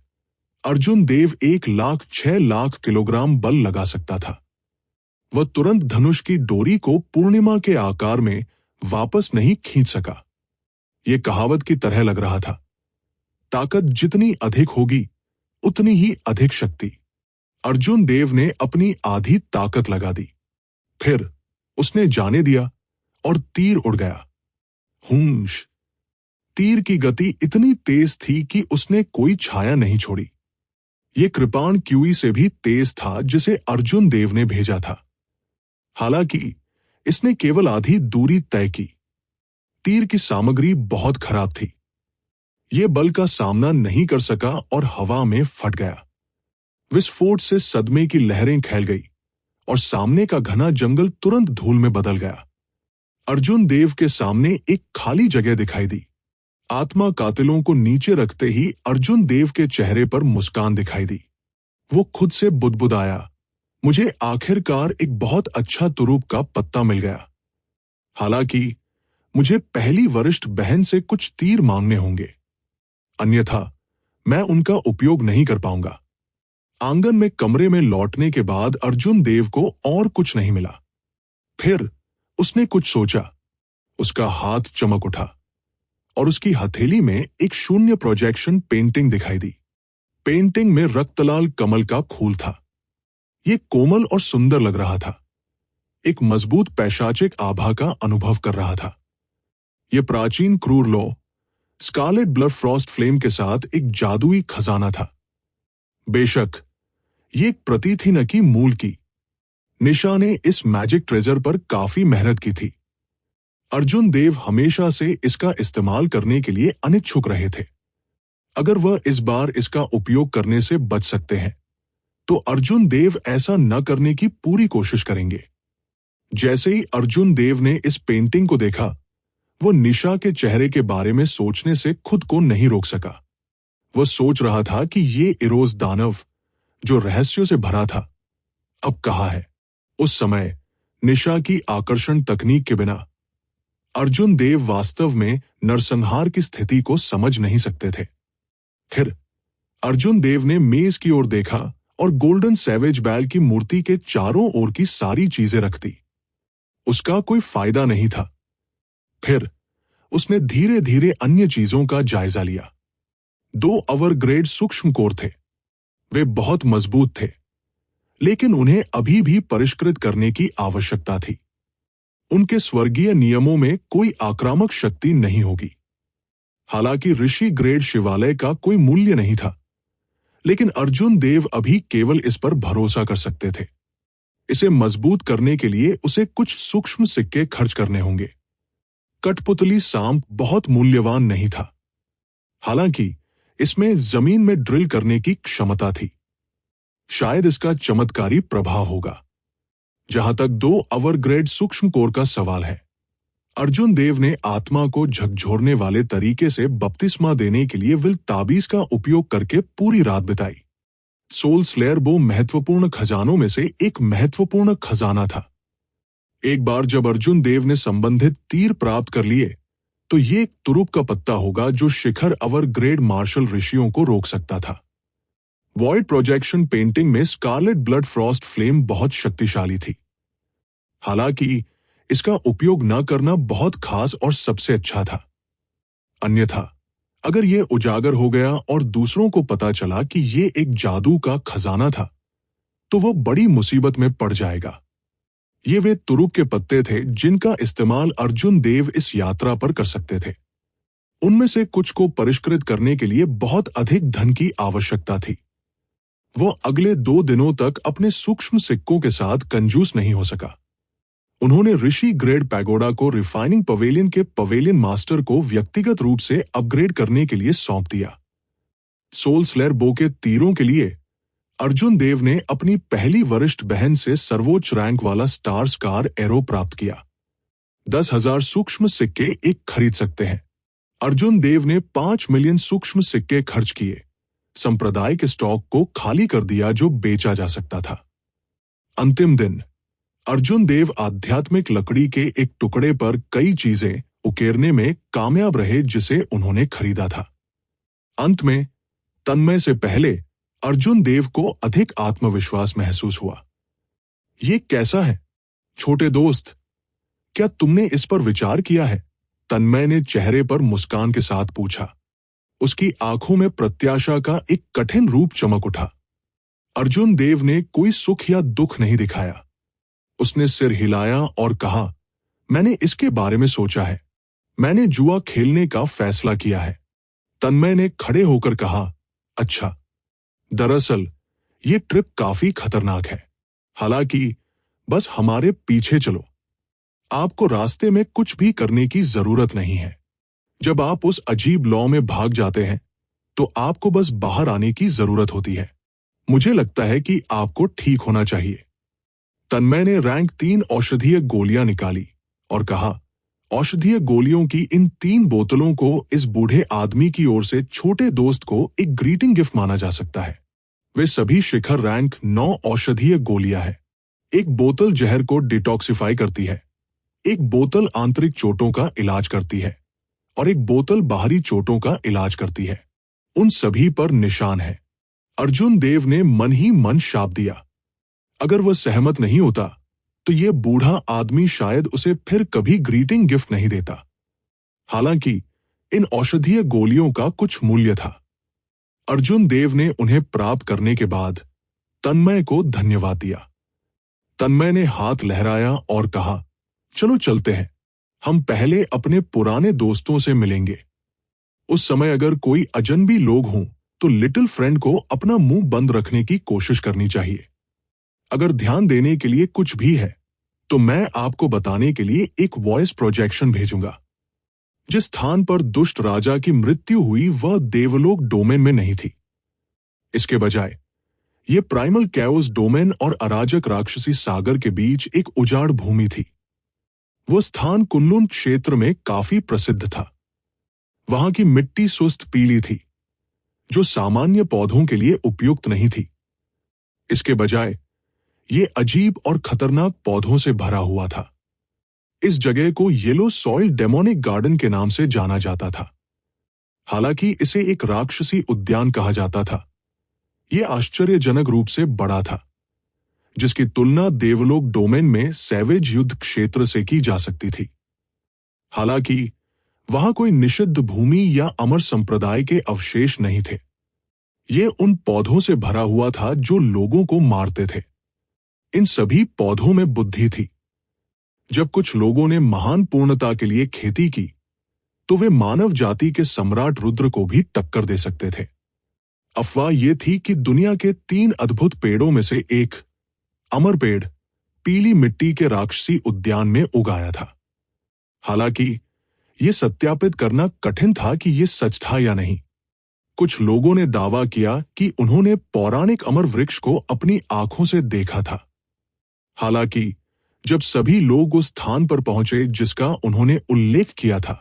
A: अर्जुन देव 1,06,00,000 किलोग्राम बल लगा सकता था। वह तुरंत धनुष की डोरी को पूर्णिमा के आकार में वापस नहीं खींच सका। यह कहावत की तरह लग रहा था, ताकत जितनी अधिक होगी उतनी ही अधिक शक्ति। अर्जुन देव ने अपनी आधी ताकत लगा दी। फिर उसने जाने दिया और तीर उड़ गया। हुंश! तीर की गति इतनी तेज थी कि उसने कोई छाया नहीं छोड़ी। यह कृपाण क्यूई से भी तेज था जिसे अर्जुन देव ने भेजा था। हालांकि इसने केवल आधी दूरी तय की। तीर की सामग्री बहुत खराब थी। यह बल का सामना नहीं कर सका और हवा में फट गया। विस्फोट से सदमे की लहरें फैल गई और सामने का घना जंगल तुरंत धूल में बदल गया। अर्जुन देव के सामने एक खाली जगह दिखाई दी। आत्मा कातिलों को नीचे रखते ही अर्जुन देव के चेहरे पर मुस्कान दिखाई दी। वो खुद से बुदबुदाया, मुझे आखिरकार एक बहुत अच्छा तुरूप का पत्ता मिल गया। हालांकि मुझे पहली वरिष्ठ बहन से कुछ तीर मांगने होंगे, अन्यथा मैं उनका उपयोग नहीं कर पाऊंगा। आंगन में कमरे में लौटने के बाद अर्जुन देव को और कुछ नहीं मिला। फिर उसने कुछ सोचा। उसका हाथ चमक उठा और उसकी हथेली में एक शून्य प्रोजेक्शन पेंटिंग दिखाई दी। पेंटिंग में रक्तलाल कमल का फूल था। यह कोमल और सुंदर लग रहा था। एक मजबूत पैशाचिक आभा का अनुभव कर रहा था। यह प्राचीन क्रूर लौ स्कारलेट ब्लड फ्रॉस्ट फ्लेम के साथ एक जादुई खजाना था। बेशक ये एक प्रतीत ही न कि मूल की। निशा ने इस मैजिक ट्रेजर पर काफी मेहनत की थी। अर्जुन देव हमेशा से इसका इस्तेमाल करने के लिए अनिच्छुक रहे थे। अगर वह इस बार इसका उपयोग करने से बच सकते हैं तो अर्जुन देव ऐसा न करने की पूरी कोशिश करेंगे। जैसे ही अर्जुन देव ने इस पेंटिंग को देखा, वो निशा के चेहरे के बारे में सोचने से खुद को नहीं रोक सका। वह सोच रहा था कि ये इरोज दानव जो रहस्यों से भरा था, अब कहाँ है। उस समय निशा की आकर्षण तकनीक के बिना अर्जुन देव वास्तव में नरसंहार की स्थिति को समझ नहीं सकते थे। फिर अर्जुन देव ने मेज की ओर देखा और गोल्डन सैवेज बैल की मूर्ति के चारों ओर की सारी चीजें रख दी। उसका कोई फायदा नहीं था। फिर उसने धीरे धीरे अन्य चीजों का जायजा लिया। 2 अवरग्रेड सूक्ष्म कोर थे। वे बहुत मजबूत थे, लेकिन उन्हें अभी भी परिष्कृत करने की आवश्यकता थी। उनके स्वर्गीय नियमों में कोई आक्रामक शक्ति नहीं होगी। हालांकि ऋषि ग्रेड शिवालय का कोई मूल्य नहीं था, लेकिन अर्जुन देव अभी केवल इस पर भरोसा कर सकते थे। इसे मजबूत करने के लिए उसे कुछ सूक्ष्म सिक्के खर्च करने होंगे। कठपुतली सांप बहुत मूल्यवान नहीं था, हालांकि इसमें जमीन में ड्रिल करने की क्षमता थी। शायद इसका चमत्कारी प्रभाव होगा। जहां तक 2 अवरग्रेड सूक्ष्म कोर का सवाल है, अर्जुन देव ने आत्मा को झकझोरने वाले तरीके से बपतिस्मा देने के लिए विल ताबीज का उपयोग करके पूरी रात बिताई। सोल स्लेयर बो महत्वपूर्ण खजानों में से एक महत्वपूर्ण खजाना था। एक बार जब अर्जुन देव ने संबंधित तीर प्राप्त कर लिए, तो ये एक तुरुप का पत्ता होगा जो शिखर अवरग्रेड मार्शल ऋषियों को रोक सकता था। वॉइड प्रोजेक्शन पेंटिंग में स्कारलेट ब्लड फ्रॉस्ट फ्लेम बहुत शक्तिशाली थी। हालांकि इसका उपयोग न करना बहुत खास और सबसे अच्छा था। अन्यथा अगर यह उजागर हो गया और दूसरों को पता चला कि यह एक जादू का खजाना था, तो वो बड़ी मुसीबत में पड़ जाएगा। ये वे तुरुप के पत्ते थे जिनका इस्तेमाल अर्जुन देव इस यात्रा पर कर सकते थे। उनमें से कुछ को परिष्कृत करने के लिए बहुत अधिक धन की आवश्यकता थी। वो अगले 2 दिनों तक अपने सूक्ष्म सिक्कों के साथ कंजूस नहीं हो सका। उन्होंने ऋषि ग्रेड पैगोडा को रिफाइनिंग पवेलियन के पवेलियन मास्टर को व्यक्तिगत रूप से अपग्रेड करने के लिए सौंप दिया। सोल स्लेयर बो के तीरों के लिए अर्जुन देव ने अपनी पहली वरिष्ठ बहन से सर्वोच्च रैंक वाला स्टार स्कार एरो प्राप्त किया। 10,000 सूक्ष्म सिक्के एक खरीद सकते हैं। अर्जुन देव ने 5 मिलियन सूक्ष्म सिक्के खर्च किए, संप्रदाय के स्टॉक को खाली कर दिया जो बेचा जा सकता था। अंतिम दिन अर्जुन देव आध्यात्मिक लकड़ी के एक टुकड़े पर कई चीजें उकेरने में कामयाब रहे जिसे उन्होंने खरीदा था। अंत में तन्मय से पहले अर्जुन देव को अधिक आत्मविश्वास महसूस हुआ। ये कैसा है छोटे दोस्त, क्या तुमने इस पर विचार किया है? तन्मय ने चेहरे पर मुस्कान के साथ पूछा। उसकी आंखों में प्रत्याशा का एक कठिन रूप चमक उठा। अर्जुन देव ने कोई सुख या दुख नहीं दिखाया। उसने सिर हिलाया और कहा, मैंने इसके बारे में सोचा है। मैंने जुआ खेलने का फैसला किया है। तन्मय ने खड़े होकर कहा, अच्छा, दरअसल ये ट्रिप काफी खतरनाक है। हालांकि बस हमारे पीछे चलो। आपको रास्ते में कुछ भी करने की जरूरत नहीं है। जब आप उस अजीब लॉ में भाग जाते हैं, तो आपको बस बाहर आने की जरूरत होती है। मुझे लगता है कि आपको ठीक होना चाहिए। तन्मय ने रैंक 3 औषधीय गोलियां निकाली और कहा, औषधीय गोलियों की इन 3 बोतलों को इस बूढ़े आदमी की ओर से छोटे दोस्त को एक ग्रीटिंग गिफ्ट माना जा सकता है। वे सभी शिखर रैंक 9 औषधीय गोलियां हैं। एक बोतल जहर को डिटॉक्सिफाई करती है, एक बोतल आंतरिक चोटों का इलाज करती है और एक बोतल बाहरी चोटों का इलाज करती है। उन सभी पर निशान है। अर्जुन देव ने मन ही मन शाप दिया। अगर वह सहमत नहीं होता, तो यह बूढ़ा आदमी शायद उसे फिर कभी ग्रीटिंग गिफ्ट नहीं देता। हालांकि इन औषधीय गोलियों का कुछ मूल्य था। अर्जुन देव ने उन्हें प्राप्त करने के बाद तन्मय को धन्यवाद दिया। तन्मय ने हाथ लहराया और कहा, चलो चलते हैं। हम पहले अपने पुराने दोस्तों से मिलेंगे। उस समय अगर कोई अजनबी लोग हों, तो लिटिल फ्रेंड को अपना मुंह बंद रखने की कोशिश करनी चाहिए। अगर ध्यान देने के लिए कुछ भी है, तो मैं आपको बताने के लिए एक वॉइस प्रोजेक्शन भेजूंगा। जिस स्थान पर दुष्ट राजा की मृत्यु हुई वह देवलोक डोमेन में नहीं थी। इसके बजाय यह प्राइमल कैओस डोमेन और अराजक राक्षसी सागर के बीच एक उजाड़ भूमि थी। वह स्थान कुनलुन क्षेत्र में काफी प्रसिद्ध था। वहां की मिट्टी सुस्त पीली थी, जो सामान्य पौधों के लिए उपयुक्त नहीं थी। इसके बजाय यह अजीब और खतरनाक पौधों से भरा हुआ था। इस जगह को येलो सॉइल डेमोनिक गार्डन के नाम से जाना जाता था। हालांकि इसे एक राक्षसी उद्यान कहा जाता था, यह आश्चर्यजनक रूप से बड़ा था, जिसकी तुलना देवलोक डोमेन में सैवेज युद्ध क्षेत्र से की जा सकती थी। हालांकि वहां कोई निषिद्ध भूमि या अमर संप्रदाय के अवशेष नहीं थे। यह उन पौधों से भरा हुआ था जो लोगों को मारते थे। इन सभी पौधों में बुद्धि थी। जब कुछ लोगों ने महान पूर्णता के लिए खेती की, तो वे मानव जाति के सम्राट रुद्र को भी टक्कर दे सकते थे। अफवाह यह थी कि दुनिया के 3 अद्भुत पेड़ों में से एक, अमर पेड़, पीली मिट्टी के राक्षसी उद्यान में उगाया था। हालांकि यह सत्यापित करना कठिन था कि यह सच था या नहीं। कुछ लोगों ने दावा किया कि उन्होंने पौराणिक अमर वृक्ष को अपनी आंखों से देखा था। हालांकि जब सभी लोग उस स्थान पर पहुंचे जिसका उन्होंने उल्लेख किया था,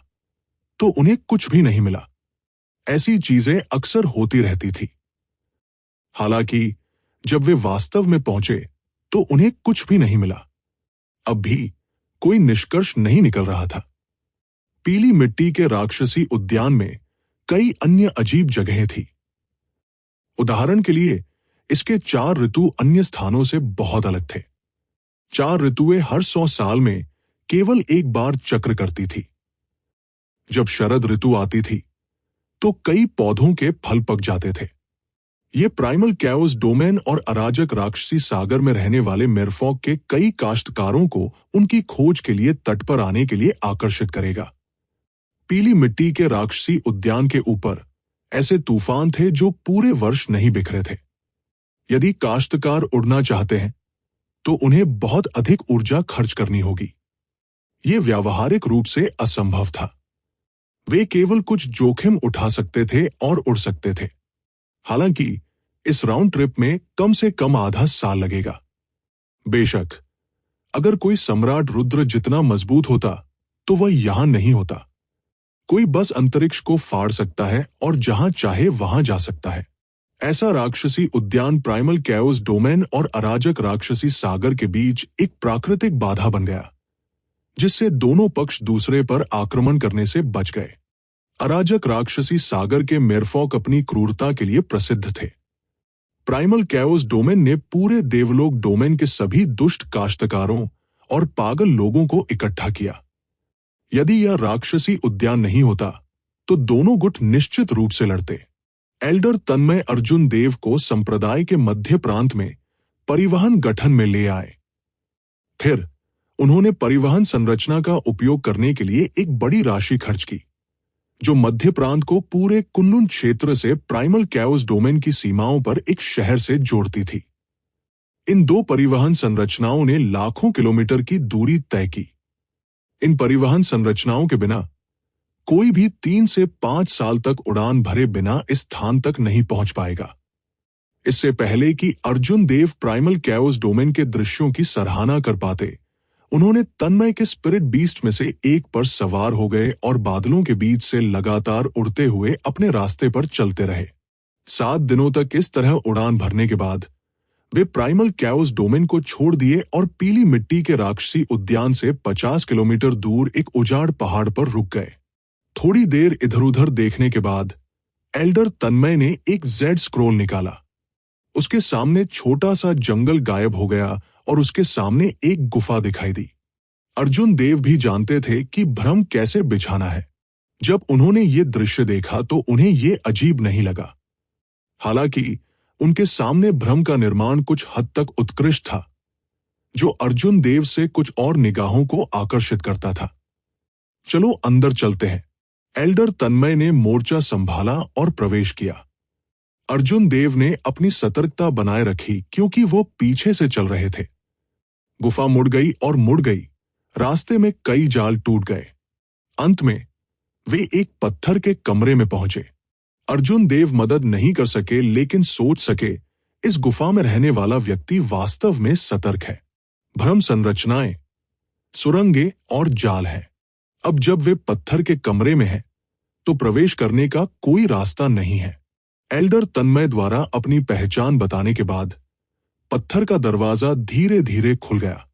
A: तो उन्हें कुछ भी नहीं मिला। ऐसी चीजें अक्सर होती रहती थी। हालांकि जब वे वास्तव में पहुंचे, तो उन्हें कुछ भी नहीं मिला। अब भी कोई निष्कर्ष नहीं निकल रहा था। पीली मिट्टी के राक्षसी उद्यान में कई अन्य अजीब जगहें थी। उदाहरण के लिए, इसके 4 ऋतु अन्य स्थानों से बहुत अलग थे। 4 ऋतुएं हर 100 साल में केवल एक बार चक्र करती थी। जब शरद ऋतु आती थी, तो कई पौधों के फल पक जाते थे। ये प्राइमल कैओस डोमेन और अराजक राक्षसी सागर में रहने वाले मेरफॉक के कई काश्तकारों को उनकी खोज के लिए तट पर आने के लिए आकर्षित करेगा। पीली मिट्टी के राक्षसी उद्यान के ऊपर ऐसे तूफान थे जो पूरे वर्ष नहीं बिखरे थे। यदि काश्तकार उड़ना चाहते हैं, तो उन्हें बहुत अधिक ऊर्जा खर्च करनी होगी। यह व्यावहारिक रूप से असंभव था। वे केवल कुछ जोखिम उठा सकते थे और उड़ सकते थे। हालांकि इस राउंड ट्रिप में कम से कम आधा साल लगेगा। बेशक, अगर कोई सम्राट रुद्र जितना मजबूत होता, तो वह यहां नहीं होता। कोई बस अंतरिक्ष को फाड़ सकता है और जहां चाहे वहां जा सकता है। ऐसा राक्षसी उद्यान प्राइमल कैओस डोमेन और अराजक राक्षसी सागर के बीच एक प्राकृतिक बाधा बन गया, जिससे दोनों पक्ष दूसरे पर आक्रमण करने से बच गए। अराजक राक्षसी सागर के मेरफॉक अपनी क्रूरता के लिए प्रसिद्ध थे। प्राइमल कैओस डोमेन ने पूरे देवलोक डोमेन के सभी दुष्ट काश्तकारों और पागल लोगों को इकट्ठा किया। यदि यह राक्षसी उद्यान नहीं होता, तो दोनों गुट निश्चित रूप से लड़ते। एल्डर तन्मय अर्जुन देव को संप्रदाय के मध्य प्रांत में परिवहन गठन में ले आए। फिर उन्होंने परिवहन संरचना का उपयोग करने के लिए एक बड़ी राशि खर्च की, जो मध्य प्रांत को पूरे कुन्लुन क्षेत्र से प्राइमल कैओस डोमेन की सीमाओं पर एक शहर से जोड़ती थी। इन 2 परिवहन संरचनाओं ने लाखों किलोमीटर की दूरी तय की। इन परिवहन संरचनाओं के बिना कोई भी 3 से 5 साल तक उड़ान भरे बिना इस स्थान तक नहीं पहुंच पाएगा। इससे पहले कि अर्जुन देव प्राइमल कैओस डोमेन के दृश्यों की सराहना कर पाते, उन्होंने तन्मय के स्पिरिट बीस्ट में से एक पर सवार हो गए और बादलों के बीच से लगातार उड़ते हुए अपने रास्ते पर चलते रहे। 7 दिनों तक इस तरह उड़ान भरने के बाद वे प्राइमल कैओस डोमेन को छोड़ दिए और पीली मिट्टी के राक्षसी उद्यान से 50 किलोमीटर दूर एक उजाड़ पहाड़ पर रुक गए। थोड़ी देर इधर-उधर देखने के बाद एल्डर तन्मय ने एक जेड स्क्रॉल निकाला। उसके सामने छोटा सा जंगल गायब हो गया और उसके सामने एक गुफा दिखाई दी। अर्जुन देव भी जानते थे कि भ्रम कैसे बिछाना है। जब उन्होंने ये दृश्य देखा तो उन्हें ये अजीब नहीं लगा। हालांकि उनके सामने भ्रम का निर्माण कुछ हद तक उत्कृष्ट था, जो अर्जुन देव से कुछ और निगाहों को आकर्षित करता था। चलो अंदर चलते हैं। एल्डर तन्मय ने मोर्चा संभाला और प्रवेश किया। अर्जुन देव ने अपनी सतर्कता बनाए रखी क्योंकि वो पीछे से चल रहे थे। गुफा मुड़ गई और मुड़ गई। रास्ते में कई जाल टूट गए। अंत में वे एक पत्थर के कमरे में पहुंचे। अर्जुन देव मदद नहीं कर सके, लेकिन सोच सके इस गुफा में रहने वाला व्यक्ति वास्तव में सतर्क है। भ्रम संरचनाएं, सुरंगें और जाल हैं। अब जब वे पत्थर के कमरे में हैं, तो प्रवेश करने का कोई रास्ता नहीं है। एल्डर तन्मय द्वारा अपनी पहचान बताने के बाद पत्थर का दरवाजा धीरे धीरे खुल गया।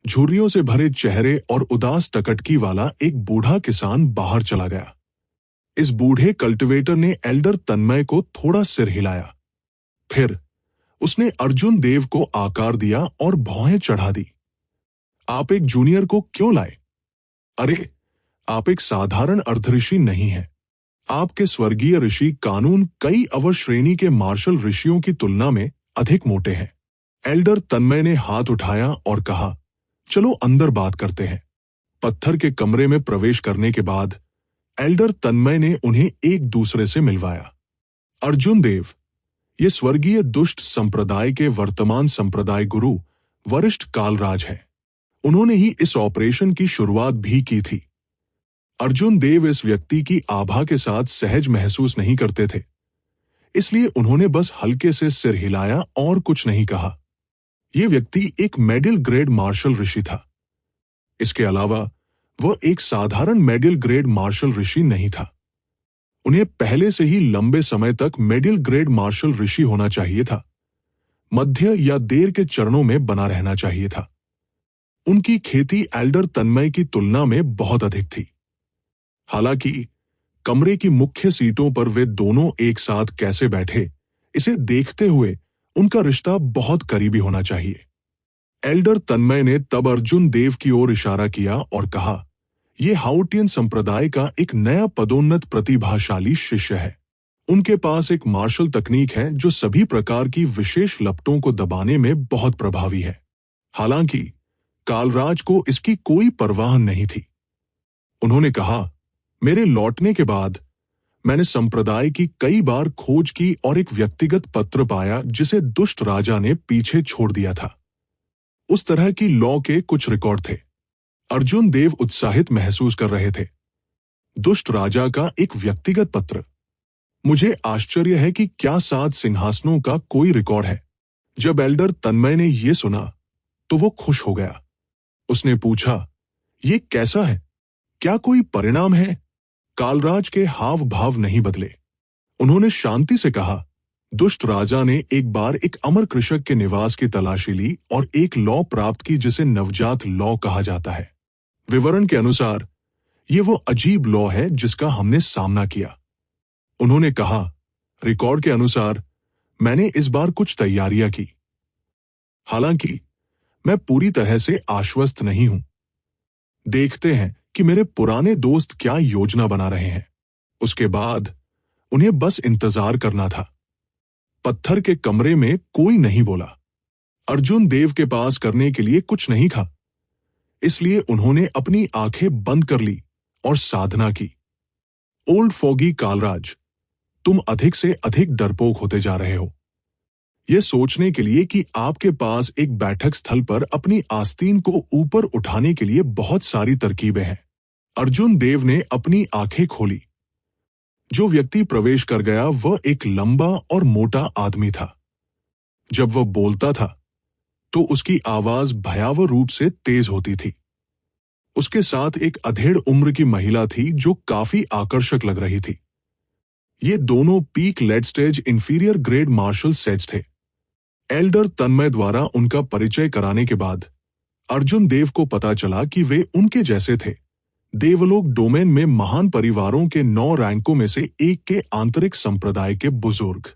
A: झुर्रियों से भरे चेहरे और उदास टकटकी वाला एक बूढ़ा किसान बाहर चला गया। इस बूढ़े कल्टीवेटर ने एल्डर तन्मय को थोड़ा सिर हिलाया। फिर उसने अर्जुन देव को आकार दिया और भौहें चढ़ा दी। आप एक जूनियर को क्यों लाए? अरे, आप एक साधारण अर्धऋषि नहीं हैं। आपके स्वर्गीय ऋषि कानून कई अवर श्रेणी के मार्शल ऋषियों की तुलना में अधिक मोटे हैं। एल्डर तन्मय ने हाथ उठाया और कहा, चलो अंदर बात करते हैं। पत्थर के कमरे में प्रवेश करने के बाद एल्डर तन्मय ने उन्हें एक दूसरे से मिलवाया। अर्जुन देव, ये स्वर्गीय दुष्ट संप्रदाय के वर्तमान संप्रदाय गुरु वरिष्ठ कालराज हैं। उन्होंने ही इस ऑपरेशन की शुरुआत भी की थी। अर्जुन देव इस व्यक्ति की आभा के साथ सहज महसूस नहीं करते थे, इसलिए उन्होंने बस हल्के से सिर हिलाया और कुछ नहीं कहा। यह व्यक्ति एक मिडिल ग्रेड मार्शल ऋषि था। इसके अलावा वह एक साधारण मिडिल ग्रेड मार्शल ऋषि नहीं था। उन्हें पहले से ही लंबे समय तक मिडिल ग्रेड मार्शल ऋषि होना चाहिए था। मध्य या देर के चरणों में बना रहना चाहिए था। उनकी खेती एल्डर तन्मय की तुलना में बहुत अधिक थी। हालांकि कमरे की मुख्य सीटों पर वे दोनों एक साथ कैसे बैठे, इसे देखते हुए उनका रिश्ता बहुत करीबी होना चाहिए। एल्डर तन्मय ने तब अर्जुन देव की ओर इशारा किया और कहा, यह हाउटियन संप्रदाय का एक नया पदोन्नत प्रतिभाशाली शिष्य है। उनके पास एक मार्शल तकनीक है जो सभी प्रकार की विशेष लपटों को दबाने में बहुत प्रभावी है। हालांकि कालराज को इसकी कोई परवाह नहीं थी। उन्होंने कहा, मेरे लौटने के बाद मैंने संप्रदाय की कई बार खोज की और एक व्यक्तिगत पत्र पाया जिसे दुष्ट राजा ने पीछे छोड़ दिया था। उस तरह की लॉ के कुछ रिकॉर्ड थे। अर्जुन देव उत्साहित महसूस कर रहे थे। दुष्ट राजा का एक व्यक्तिगत पत्र। मुझे आश्चर्य है कि क्या 7 सिंहासनों का कोई रिकॉर्ड है। जब एल्डर तन्मय ने यह सुना तो वो खुश हो गया। उसने पूछा, ये कैसा है? क्या कोई परिणाम है? कालराज के हाव भाव नहीं बदले। उन्होंने शांति से कहा, दुष्ट राजा ने एक बार एक अमर कृषक के निवास की तलाशी ली और एक लॉ प्राप्त की जिसे नवजात लॉ कहा जाता है। विवरण के अनुसार यह वो अजीब लॉ है जिसका हमने सामना किया। उन्होंने कहा, रिकॉर्ड के अनुसार मैंने इस बार कुछ तैयारियां की। हालांकि मैं पूरी तरह से आश्वस्त नहीं हूं। देखते हैं कि मेरे पुराने दोस्त क्या योजना बना रहे हैं। उसके बाद उन्हें बस इंतजार करना था। पत्थर के कमरे में कोई नहीं बोला। अर्जुन देव के पास करने के लिए कुछ नहीं था, इसलिए उन्होंने अपनी आंखें बंद कर ली और साधना की। ओल्ड फॉगी कालराज, तुम अधिक से अधिक डरपोक होते जा रहे हो। यह सोचने के लिए कि आपके पास एक बैठक स्थल पर अपनी आस्तीन को ऊपर उठाने के लिए बहुत सारी तरकीबें हैं। अर्जुन देव ने अपनी आंखें खोली। जो व्यक्ति प्रवेश कर गया वह एक लंबा और मोटा आदमी था। जब वह बोलता था तो उसकी आवाज भयावह रूप से तेज होती थी। उसके साथ एक अधेड़ उम्र की महिला थी जो काफी आकर्षक लग रही थी। ये दोनों peak late stage inferior grade martial sage थे। एल्डर तन्मय द्वारा उनका परिचय कराने के बाद अर्जुन देव को पता चला कि वे उनके जैसे थे। देवलोक डोमेन में महान परिवारों के 9 रैंकों में से एक के आंतरिक संप्रदाय के बुजुर्ग।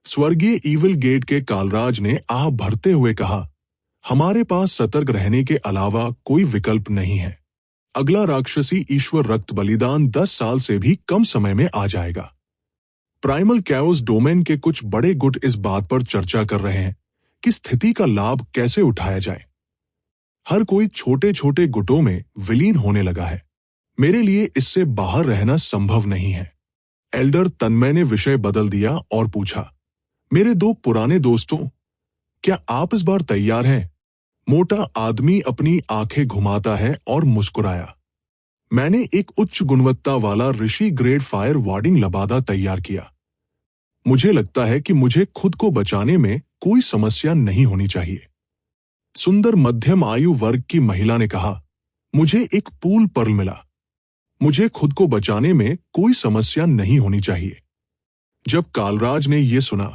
A: स्वर्गीय ईविल गेट के कालराज ने आह भरते हुए कहा, हमारे पास सतर्क रहने के अलावा कोई विकल्प नहीं है। अगला राक्षसी ईश्वर रक्त बलिदान 10 साल से भी कम समय में आ जाएगा। प्राइमल कैओस डोमेन के कुछ बड़े गुट इस बात पर चर्चा कर रहे हैं कि स्थिति का लाभ कैसे उठाया जाए। हर कोई छोटे छोटे गुटों में विलीन होने लगा है। मेरे लिए इससे बाहर रहना संभव नहीं है। एल्डर तन्मय ने विषय बदल दिया और पूछा, मेरे 2 पुराने दोस्तों, क्या आप इस बार तैयार हैं? मोटा आदमी अपनी आंखें घुमाता है और मुस्कुराया। मैंने एक उच्च गुणवत्ता वाला ऋषि ग्रेड फायर वार्डिंग लबादा तैयार किया। मुझे लगता है कि मुझे खुद को बचाने में कोई समस्या नहीं होनी चाहिए। सुंदर मध्यम आयु वर्ग की महिला ने कहा, मुझे एक पूल पर्ल मिला। मुझे खुद को बचाने में कोई समस्या नहीं होनी चाहिए। जब कालराज ने यह सुना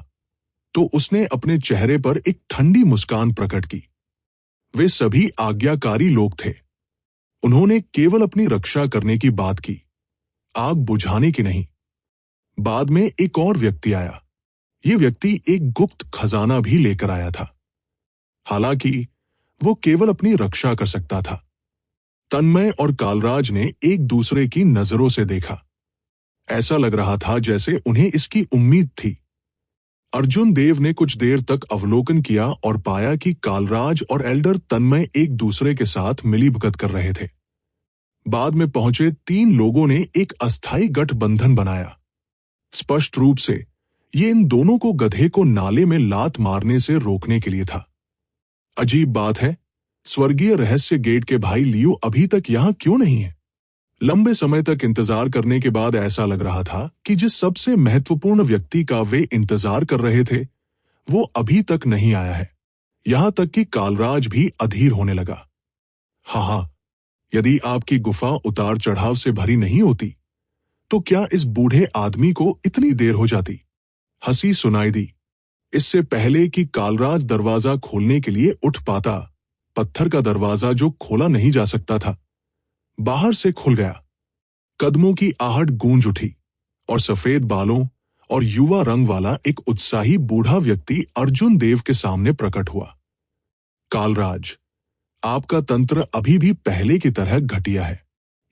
A: तो उसने अपने चेहरे पर एक ठंडी मुस्कान प्रकट की। वे सभी आज्ञाकारी लोग थे। उन्होंने केवल अपनी रक्षा करने की बात की, आग बुझाने की नहीं। बाद में एक और व्यक्ति आया। ये व्यक्ति एक गुप्त खजाना भी लेकर आया था। हालांकि वो केवल अपनी रक्षा कर सकता था। तन्मय और कालराज ने एक दूसरे की नजरों से देखा। ऐसा लग रहा था जैसे उन्हें इसकी उम्मीद थी। अर्जुन देव ने कुछ देर तक अवलोकन किया और पाया कि कालराज और एल्डर तन्मय एक दूसरे के साथ मिलीभगत कर रहे थे। बाद में पहुंचे 3 लोगों ने एक अस्थायी गठबंधन बनाया। स्पष्ट रूप से ये इन दोनों को गधे को नाले में लात मारने से रोकने के लिए था। अजीब बात है, स्वर्गीय रहस्य गेट के भाई लियो अभी तक यहां क्यों नहीं है? लंबे समय तक इंतजार करने के बाद ऐसा लग रहा था कि जिस सबसे महत्वपूर्ण व्यक्ति का वे इंतजार कर रहे थे, वो अभी तक नहीं आया है। यहां तक कि कालराज भी अधीर होने लगा। हाँ, यदि आपकी गुफा उतार चढ़ाव से भरी नहीं होती, तो क्या इस बूढ़े आदमी को इतनी देर हो जाती? हंसी सुनाई दी। इससे पहले कि कालराज दरवाजा खोलने के लिए उठ पाता, पत्थर का दरवाजा जो खोला नहीं जा सकता था, बाहर से खुल गया। कदमों की आहट गूंज उठी और सफेद बालों और युवा रंग वाला एक उत्साही बूढ़ा व्यक्ति अर्जुन देव के सामने प्रकट हुआ। कालराज, आपका तंत्र अभी भी पहले की तरह घटिया है।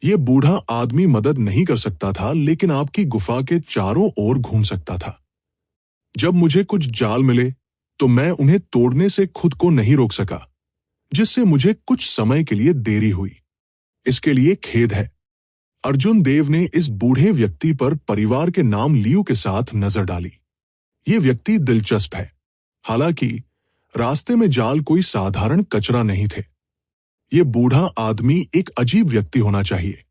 A: ये बूढ़ा आदमी मदद नहीं कर सकता था, लेकिन आपकी गुफा के चारों ओर घूम सकता था। जब मुझे कुछ जाल मिले तो मैं उन्हें तोड़ने से खुद को नहीं रोक सका, जिससे मुझे कुछ समय के लिए देरी हुई। इसके लिए खेद है। अर्जुन देव ने इस बूढ़े व्यक्ति पर परिवार के नाम लियो के साथ नजर डाली। ये व्यक्ति दिलचस्प है। हालांकि रास्ते में जाल कोई साधारण कचरा नहीं थे। ये बूढ़ा आदमी एक अजीब व्यक्ति होना चाहिए।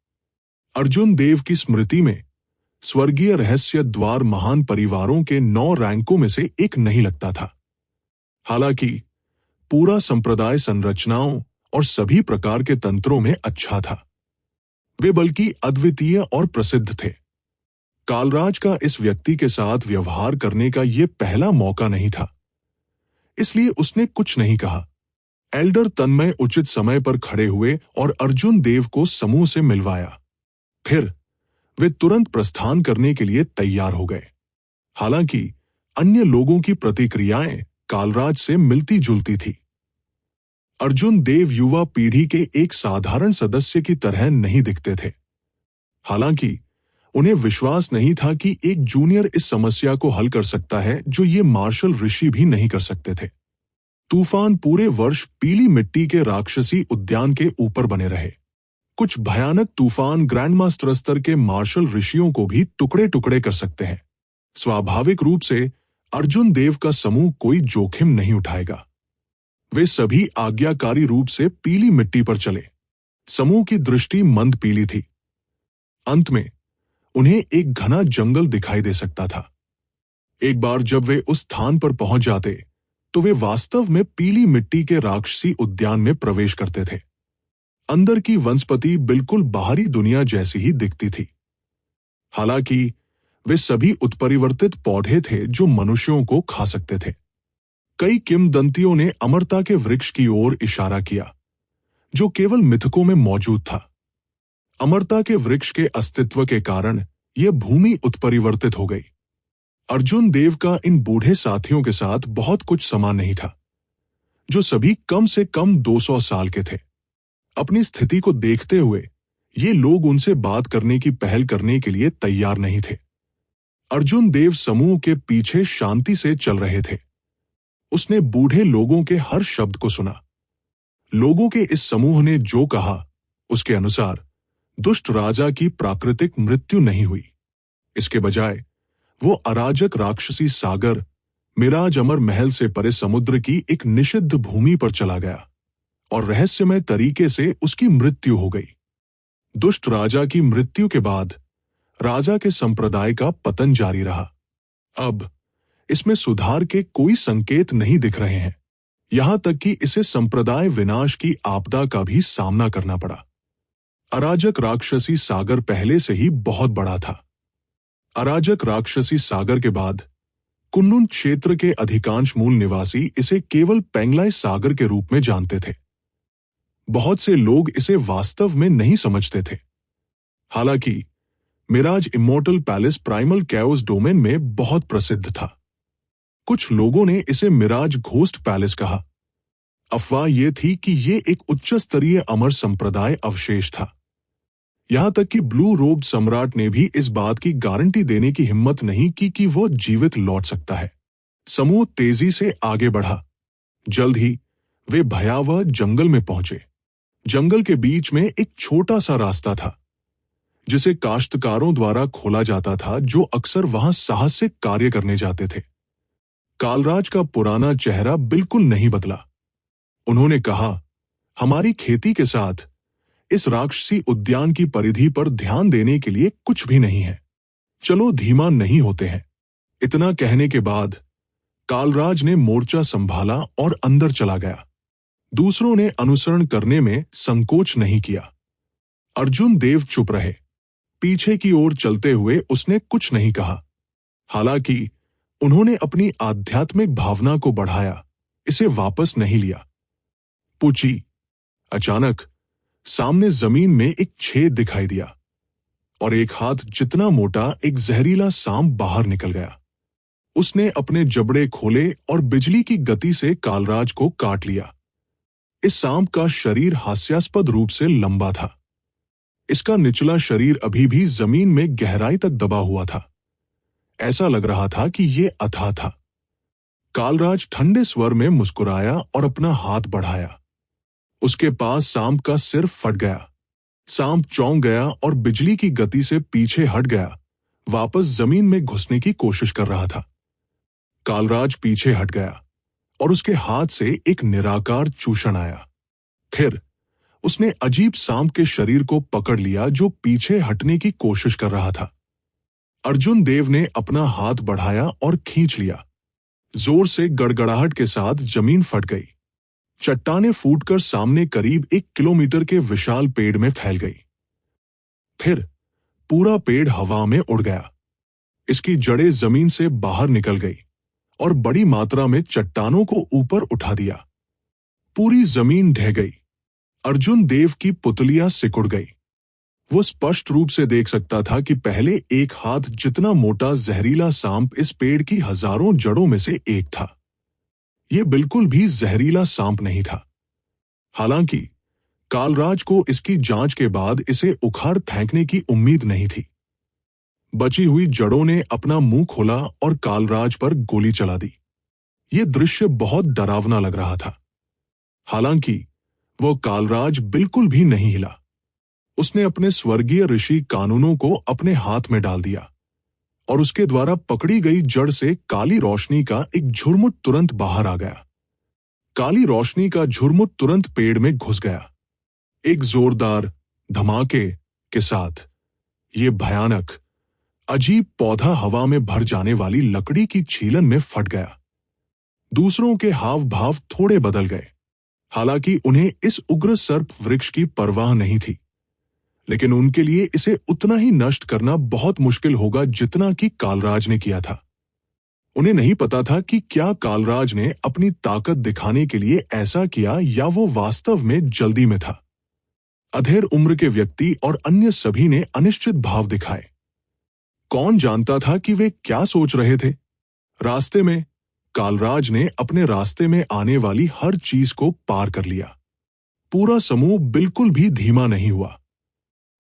A: अर्जुन देव की स्मृति में स्वर्गीय रहस्य द्वार महान परिवारों के 9 रैंकों में से एक नहीं लगता था। हालांकि पूरा संप्रदाय संरचनाओं और सभी प्रकार के तंत्रों में अच्छा था। वे बल्कि अद्वितीय और प्रसिद्ध थे। कालराज का इस व्यक्ति के साथ व्यवहार करने का यह पहला मौका नहीं था, इसलिए उसने कुछ नहीं कहा। एल्डर तन्मय उचित समय पर खड़े हुए और अर्जुन देव को समूह से मिलवाया। फिर वे तुरंत प्रस्थान करने के लिए तैयार हो गए। हालांकि अन्य लोगों की प्रतिक्रियाएं कालराज से मिलती जुलती थी। अर्जुन देव युवा पीढ़ी के एक साधारण सदस्य की तरह नहीं दिखते थे। हालांकि उन्हें विश्वास नहीं था कि एक जूनियर इस समस्या को हल कर सकता है जो ये मार्शल ऋषि भी नहीं कर सकते थे। तूफान पूरे वर्ष पीली मिट्टी के राक्षसी उद्यान के ऊपर बने रहे। कुछ भयानक तूफान ग्रैंडमास्टर स्तर के मार्शल ऋषियों को भी टुकड़े टुकड़े कर सकते हैं। स्वाभाविक रूप से अर्जुन देव का समूह कोई जोखिम नहीं उठाएगा। वे सभी आज्ञाकारी रूप से पीली मिट्टी पर चले। समूह की दृष्टि मंद पीली थी। अंत में उन्हें एक घना जंगल दिखाई दे सकता था। एक बार जब वे उस स्थान पर पहुंच जाते तो वे वास्तव में पीली मिट्टी के राक्षसी उद्यान में प्रवेश करते थे। अंदर की वनस्पति बिल्कुल बाहरी दुनिया जैसी ही दिखती थी। हालांकि वे सभी उत्परिवर्तित पौधे थे जो मनुष्यों को खा सकते थे। कई किंवदंतियों ने अमरता के वृक्ष की ओर इशारा किया, जो केवल मिथकों में मौजूद था। अमरता के वृक्ष के अस्तित्व के कारण यह भूमि उत्परिवर्तित हो गई। अर्जुन देव का इन बूढ़े साथियों के साथ बहुत कुछ समान नहीं था, जो सभी कम से कम 200 साल के थे। अपनी स्थिति को देखते हुए ये लोग उनसे बात करने की पहल करने के लिए तैयार नहीं थे। अर्जुन देव समूह के पीछे शांति से चल रहे थे। उसने बूढ़े लोगों के हर शब्द को सुना। लोगों के इस समूह ने जो कहा, उसके अनुसार दुष्ट राजा की प्राकृतिक मृत्यु नहीं हुई। इसके बजाय वो अराजक राक्षसी सागर, मिराज अमर महल से परे समुद्र की एक निषिद्ध भूमि पर चला गया और रहस्यमय तरीके से उसकी मृत्यु हो गई। दुष्ट राजा की मृत्यु के बाद राजा के संप्रदाय का पतन जारी रहा। अब इसमें सुधार के कोई संकेत नहीं दिख रहे हैं, यहां तक कि इसे संप्रदाय विनाश की आपदा का भी सामना करना पड़ा। अराजक राक्षसी सागर पहले से ही बहुत बड़ा था। अराजक राक्षसी सागर के बाद कुन्नुन क्षेत्र के अधिकांश मूल निवासी इसे केवल पेंगलाई सागर के रूप में जानते थे। बहुत से लोग इसे वास्तव में नहीं समझते थे। हालांकि Mirage Immortal Palace Primal Chaos Domain में बहुत प्रसिद्ध था। कुछ लोगों ने इसे मिराज घोस्ट पैलेस कहा। अफवाह यह थी कि ये एक उच्च स्तरीय अमर संप्रदाय अवशेष था। यहां तक कि ब्लू रोब सम्राट ने भी इस बात की गारंटी देने की हिम्मत नहीं की कि वो जीवित लौट सकता है। समूह तेजी से आगे बढ़ा। जल्द ही वे भयावह जंगल में पहुंचे। जंगल के बीच में एक छोटा सा रास्ता था जिसे काश्तकारों द्वारा खोला जाता था, जो अक्सर वहां साहसिक कार्य करने जाते थे। कालराज का पुराना चेहरा बिल्कुल नहीं बदला। उन्होंने कहा, हमारी खेती के साथ इस राक्षसी उद्यान की परिधि पर ध्यान देने के लिए कुछ भी नहीं है। चलो धीमा नहीं होते हैं। इतना कहने के बाद कालराज ने मोर्चा संभाला और अंदर चला गया। दूसरों ने अनुसरण करने में संकोच नहीं किया। अर्जुन देव चुप रहे। पीछे की ओर चलते हुए उसने कुछ नहीं कहा। हालांकि उन्होंने अपनी आध्यात्मिक भावना को बढ़ाया, इसे वापस नहीं लिया। पूछी। अचानक सामने जमीन में एक छेद दिखाई दिया और एक हाथ जितना मोटा एक जहरीला सांप बाहर निकल गया। उसने अपने जबड़े खोले और बिजली की गति से कालराज को काट लिया। इस सांप का शरीर हास्यास्पद रूप से लंबा था। इसका निचला शरीर अभी भी जमीन में गहराई तक दबा हुआ था। ऐसा लग रहा था कि ये अथाह था। कालराज ठंडे स्वर में मुस्कुराया और अपना हाथ बढ़ाया। उसके पास सांप का सिर फट गया। सांप चौंक गया और बिजली की गति से पीछे हट गया, वापस जमीन में घुसने की कोशिश कर रहा था। कालराज पीछे हट गया और उसके हाथ से एक निराकार चूषण आया। फिर उसने अजीब सांप के शरीर को पकड़ लिया जो पीछे हटने की कोशिश कर रहा था। अर्जुन देव ने अपना हाथ बढ़ाया और खींच लिया। जोर से गड़गड़ाहट के साथ जमीन फट गई। चट्टानें फूटकर सामने करीब 1 किलोमीटर के विशाल पेड़ में फैल गई। फिर पूरा पेड़ हवा में उड़ गया। इसकी जड़ें जमीन से बाहर निकल गई और बड़ी मात्रा में चट्टानों को ऊपर उठा दिया। पूरी जमीन ढह गई। अर्जुन देव की पुतलियां सिकुड़ गई। वो स्पष्ट रूप से देख सकता था कि पहले एक हाथ जितना मोटा जहरीला सांप इस पेड़ की हजारों जड़ों में से एक था। ये बिल्कुल भी जहरीला सांप नहीं था। हालांकि कालराज को इसकी जांच के बाद इसे उखाड़ फेंकने की उम्मीद नहीं थी। बची हुई जड़ों ने अपना मुंह खोला और कालराज पर गोली चला दी। ये दृश्य बहुत डरावना लग रहा था। हालांकि वो कालराज बिल्कुल भी नहीं हिला। उसने अपने स्वर्गीय ऋषि कानूनों को अपने हाथ में डाल दिया और उसके द्वारा पकड़ी गई जड़ से काली रोशनी का एक झुरमुट तुरंत बाहर आ गया। काली रोशनी का झुरमुट तुरंत पेड़ में घुस गया। एक जोरदार धमाके के साथ ये भयानक अजीब पौधा हवा में भर जाने वाली लकड़ी की छीलन में फट गया। दूसरों के हाव भाव थोड़े बदल गए। हालांकि उन्हें इस उग्र सर्प वृक्ष की परवाह नहीं थी, लेकिन उनके लिए इसे उतना ही नष्ट करना बहुत मुश्किल होगा जितना कि कालराज ने किया था। उन्हें नहीं पता था कि क्या कालराज ने अपनी ताकत दिखाने के लिए ऐसा किया या वो वास्तव में जल्दी में था। अधेड़ उम्र के व्यक्ति और अन्य सभी ने अनिश्चित भाव दिखाए। कौन जानता था कि वे क्या सोच रहे थे। रास्ते में कालराज ने अपने रास्ते में आने वाली हर चीज को पार कर लिया। पूरा समूह बिल्कुल भी धीमा नहीं हुआ।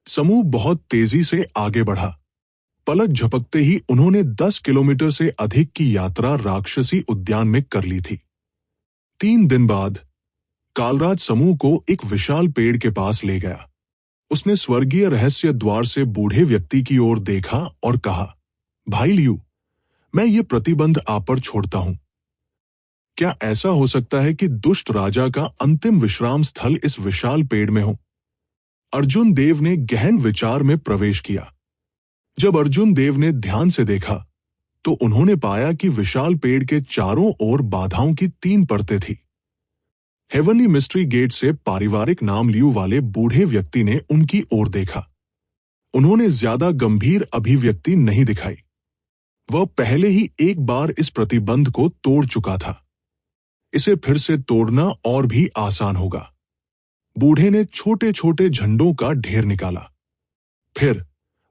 A: समूह बहुत तेजी से आगे बढ़ा। पलक झपकते ही उन्होंने 10 किलोमीटर से अधिक की यात्रा राक्षसी उद्यान में कर ली थी। 3 दिन बाद कालराज समूह को एक विशाल पेड़ के पास ले गया। उसने स्वर्गीय रहस्य द्वार से बूढ़े व्यक्ति की ओर देखा और कहा, भाई लियू, मैं ये प्रतिबंध आप पर छोड़ता हूं। क्या ऐसा हो सकता है कि दुष्ट राजा का अंतिम विश्राम स्थल इस विशाल पेड़ में हो? अर्जुन देव ने गहन विचार में प्रवेश किया। जब अर्जुन देव ने ध्यान से देखा तो उन्होंने पाया कि विशाल पेड़ के चारों ओर बाधाओं की 3 परतें थी। हेवनली मिस्ट्री गेट से पारिवारिक नाम लियू वाले बूढ़े व्यक्ति ने उनकी ओर देखा। उन्होंने ज्यादा गंभीर अभिव्यक्ति नहीं दिखाई। वह पहले ही एक बार इस प्रतिबंध को तोड़ चुका था। इसे फिर से तोड़ना और भी आसान होगा। बूढ़े ने छोटे छोटे झंडों का ढेर निकाला। फिर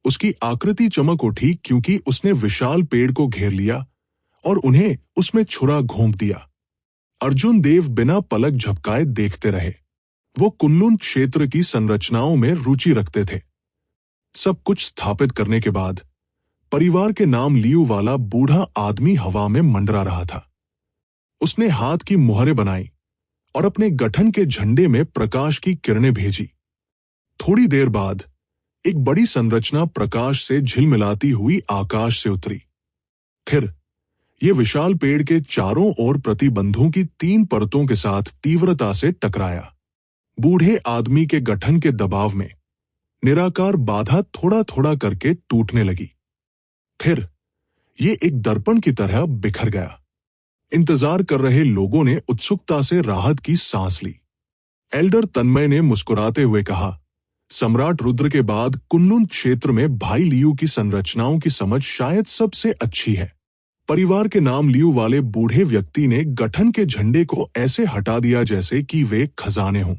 A: उसकी आकृति चमक उठी क्योंकि उसने विशाल पेड़ को घेर लिया और उन्हें उसमें छुरा घोंप दिया। अर्जुन देव बिना पलक झपकाए देखते रहे। वो कुनलुन क्षेत्र की संरचनाओं में रुचि रखते थे। सब कुछ स्थापित करने के बाद परिवार के नाम लियू वाला बूढ़ा आदमी हवा में मंडरा रहा था। उसने हाथ की मुहरें बनाई और अपने गठन के झंडे में प्रकाश की किरणें भेजी। थोड़ी देर बाद एक बड़ी संरचना प्रकाश से झिलमिलाती हुई आकाश से उतरी। फिर यह विशाल पेड़ के चारों ओर प्रतिबंधों की 3 परतों के साथ तीव्रता से टकराया। बूढ़े आदमी के गठन के दबाव में निराकार बाधा थोड़ा थोड़ा करके टूटने लगी। फिर यह एक दर्पण की तरह बिखर गया। इंतजार कर रहे लोगों ने उत्सुकता से राहत की सांस ली। एल्डर तन्मय ने मुस्कुराते हुए कहा, सम्राट रुद्र के बाद कुनलुन क्षेत्र में भाई लियू की संरचनाओं की समझ शायद सबसे अच्छी है। परिवार के नाम लियू वाले बूढ़े व्यक्ति ने गठन के झंडे को ऐसे हटा दिया जैसे कि वे खजाने हों।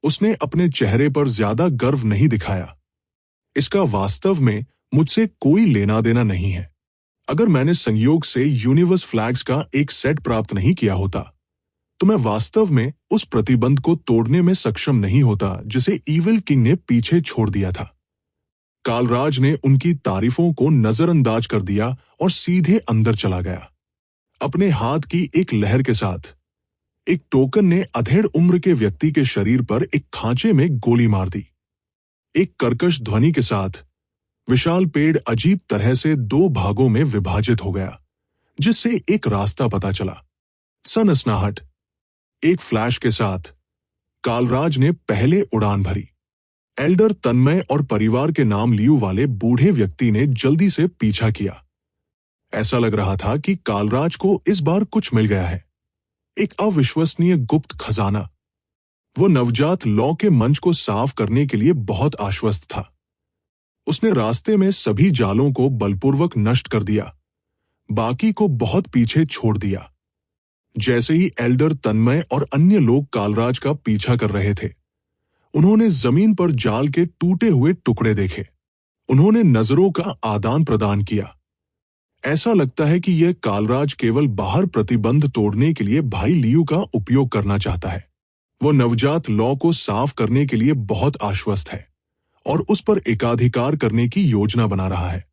A: उसने अपने चेहरे पर ज्यादा गर्व नहीं दिखाया। इसका वास्तव में मुझसे कोई लेना देना नहीं है। अगर मैंने संयोग से यूनिवर्स फ्लैग्स का एक सेट प्राप्त नहीं किया होता तो मैं वास्तव में उस प्रतिबंध को तोड़ने में सक्षम नहीं होता जिसे ईविल किंग ने पीछे छोड़ दिया था। कालराज ने उनकी तारीफों को नजरअंदाज कर दिया और सीधे अंदर चला गया। अपने हाथ की एक लहर के साथ एक टोकन ने अधेड़ उम्र के व्यक्ति के शरीर पर एक खांचे में गोली मार दी। एक कर्कश ध्वनि के साथ विशाल पेड़ अजीब तरह से 2 भागों में विभाजित हो गया, जिससे एक रास्ता पता चला। सनसनाहट, एक फ्लैश के साथ कालराज ने पहले उड़ान भरी। एल्डर तन्मय और परिवार के नाम लियू वाले बूढ़े व्यक्ति ने जल्दी से पीछा किया। ऐसा लग रहा था कि कालराज को इस बार कुछ मिल गया है, एक अविश्वसनीय गुप्त खजाना। वो नवजात लौ के मंच को साफ करने के लिए बहुत आश्वस्त था। उसने रास्ते में सभी जालों को बलपूर्वक नष्ट कर दिया, बाकी को बहुत पीछे छोड़ दिया। जैसे ही एल्डर तन्मय और अन्य लोग कालराज का पीछा कर रहे थे, उन्होंने जमीन पर जाल के टूटे हुए टुकड़े देखे। उन्होंने नजरों का आदान प्रदान किया। ऐसा लगता है कि यह कालराज केवल बाहर प्रतिबंध तोड़ने के लिए भाई लियू का उपयोग करना चाहता है। वो नवजात लौ को साफ करने के लिए बहुत आश्वस्त है और उस पर एकाधिकार करने की योजना बना रहा है।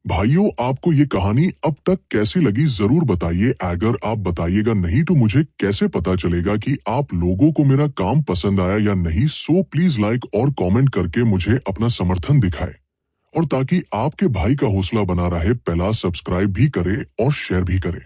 B: भाइयों, आपको ये कहानी अब तक कैसी लगी जरूर बताइए। अगर आप बताइएगा नहीं तो मुझे कैसे पता चलेगा कि आप लोगों को मेरा काम पसंद आया या नहीं। सो प्लीज लाइक और कमेंट करके मुझे अपना समर्थन दिखाएं। और ताकि आपके भाई का हौसला बना रहे, पहला सब्सक्राइब भी करें और शेयर भी करें।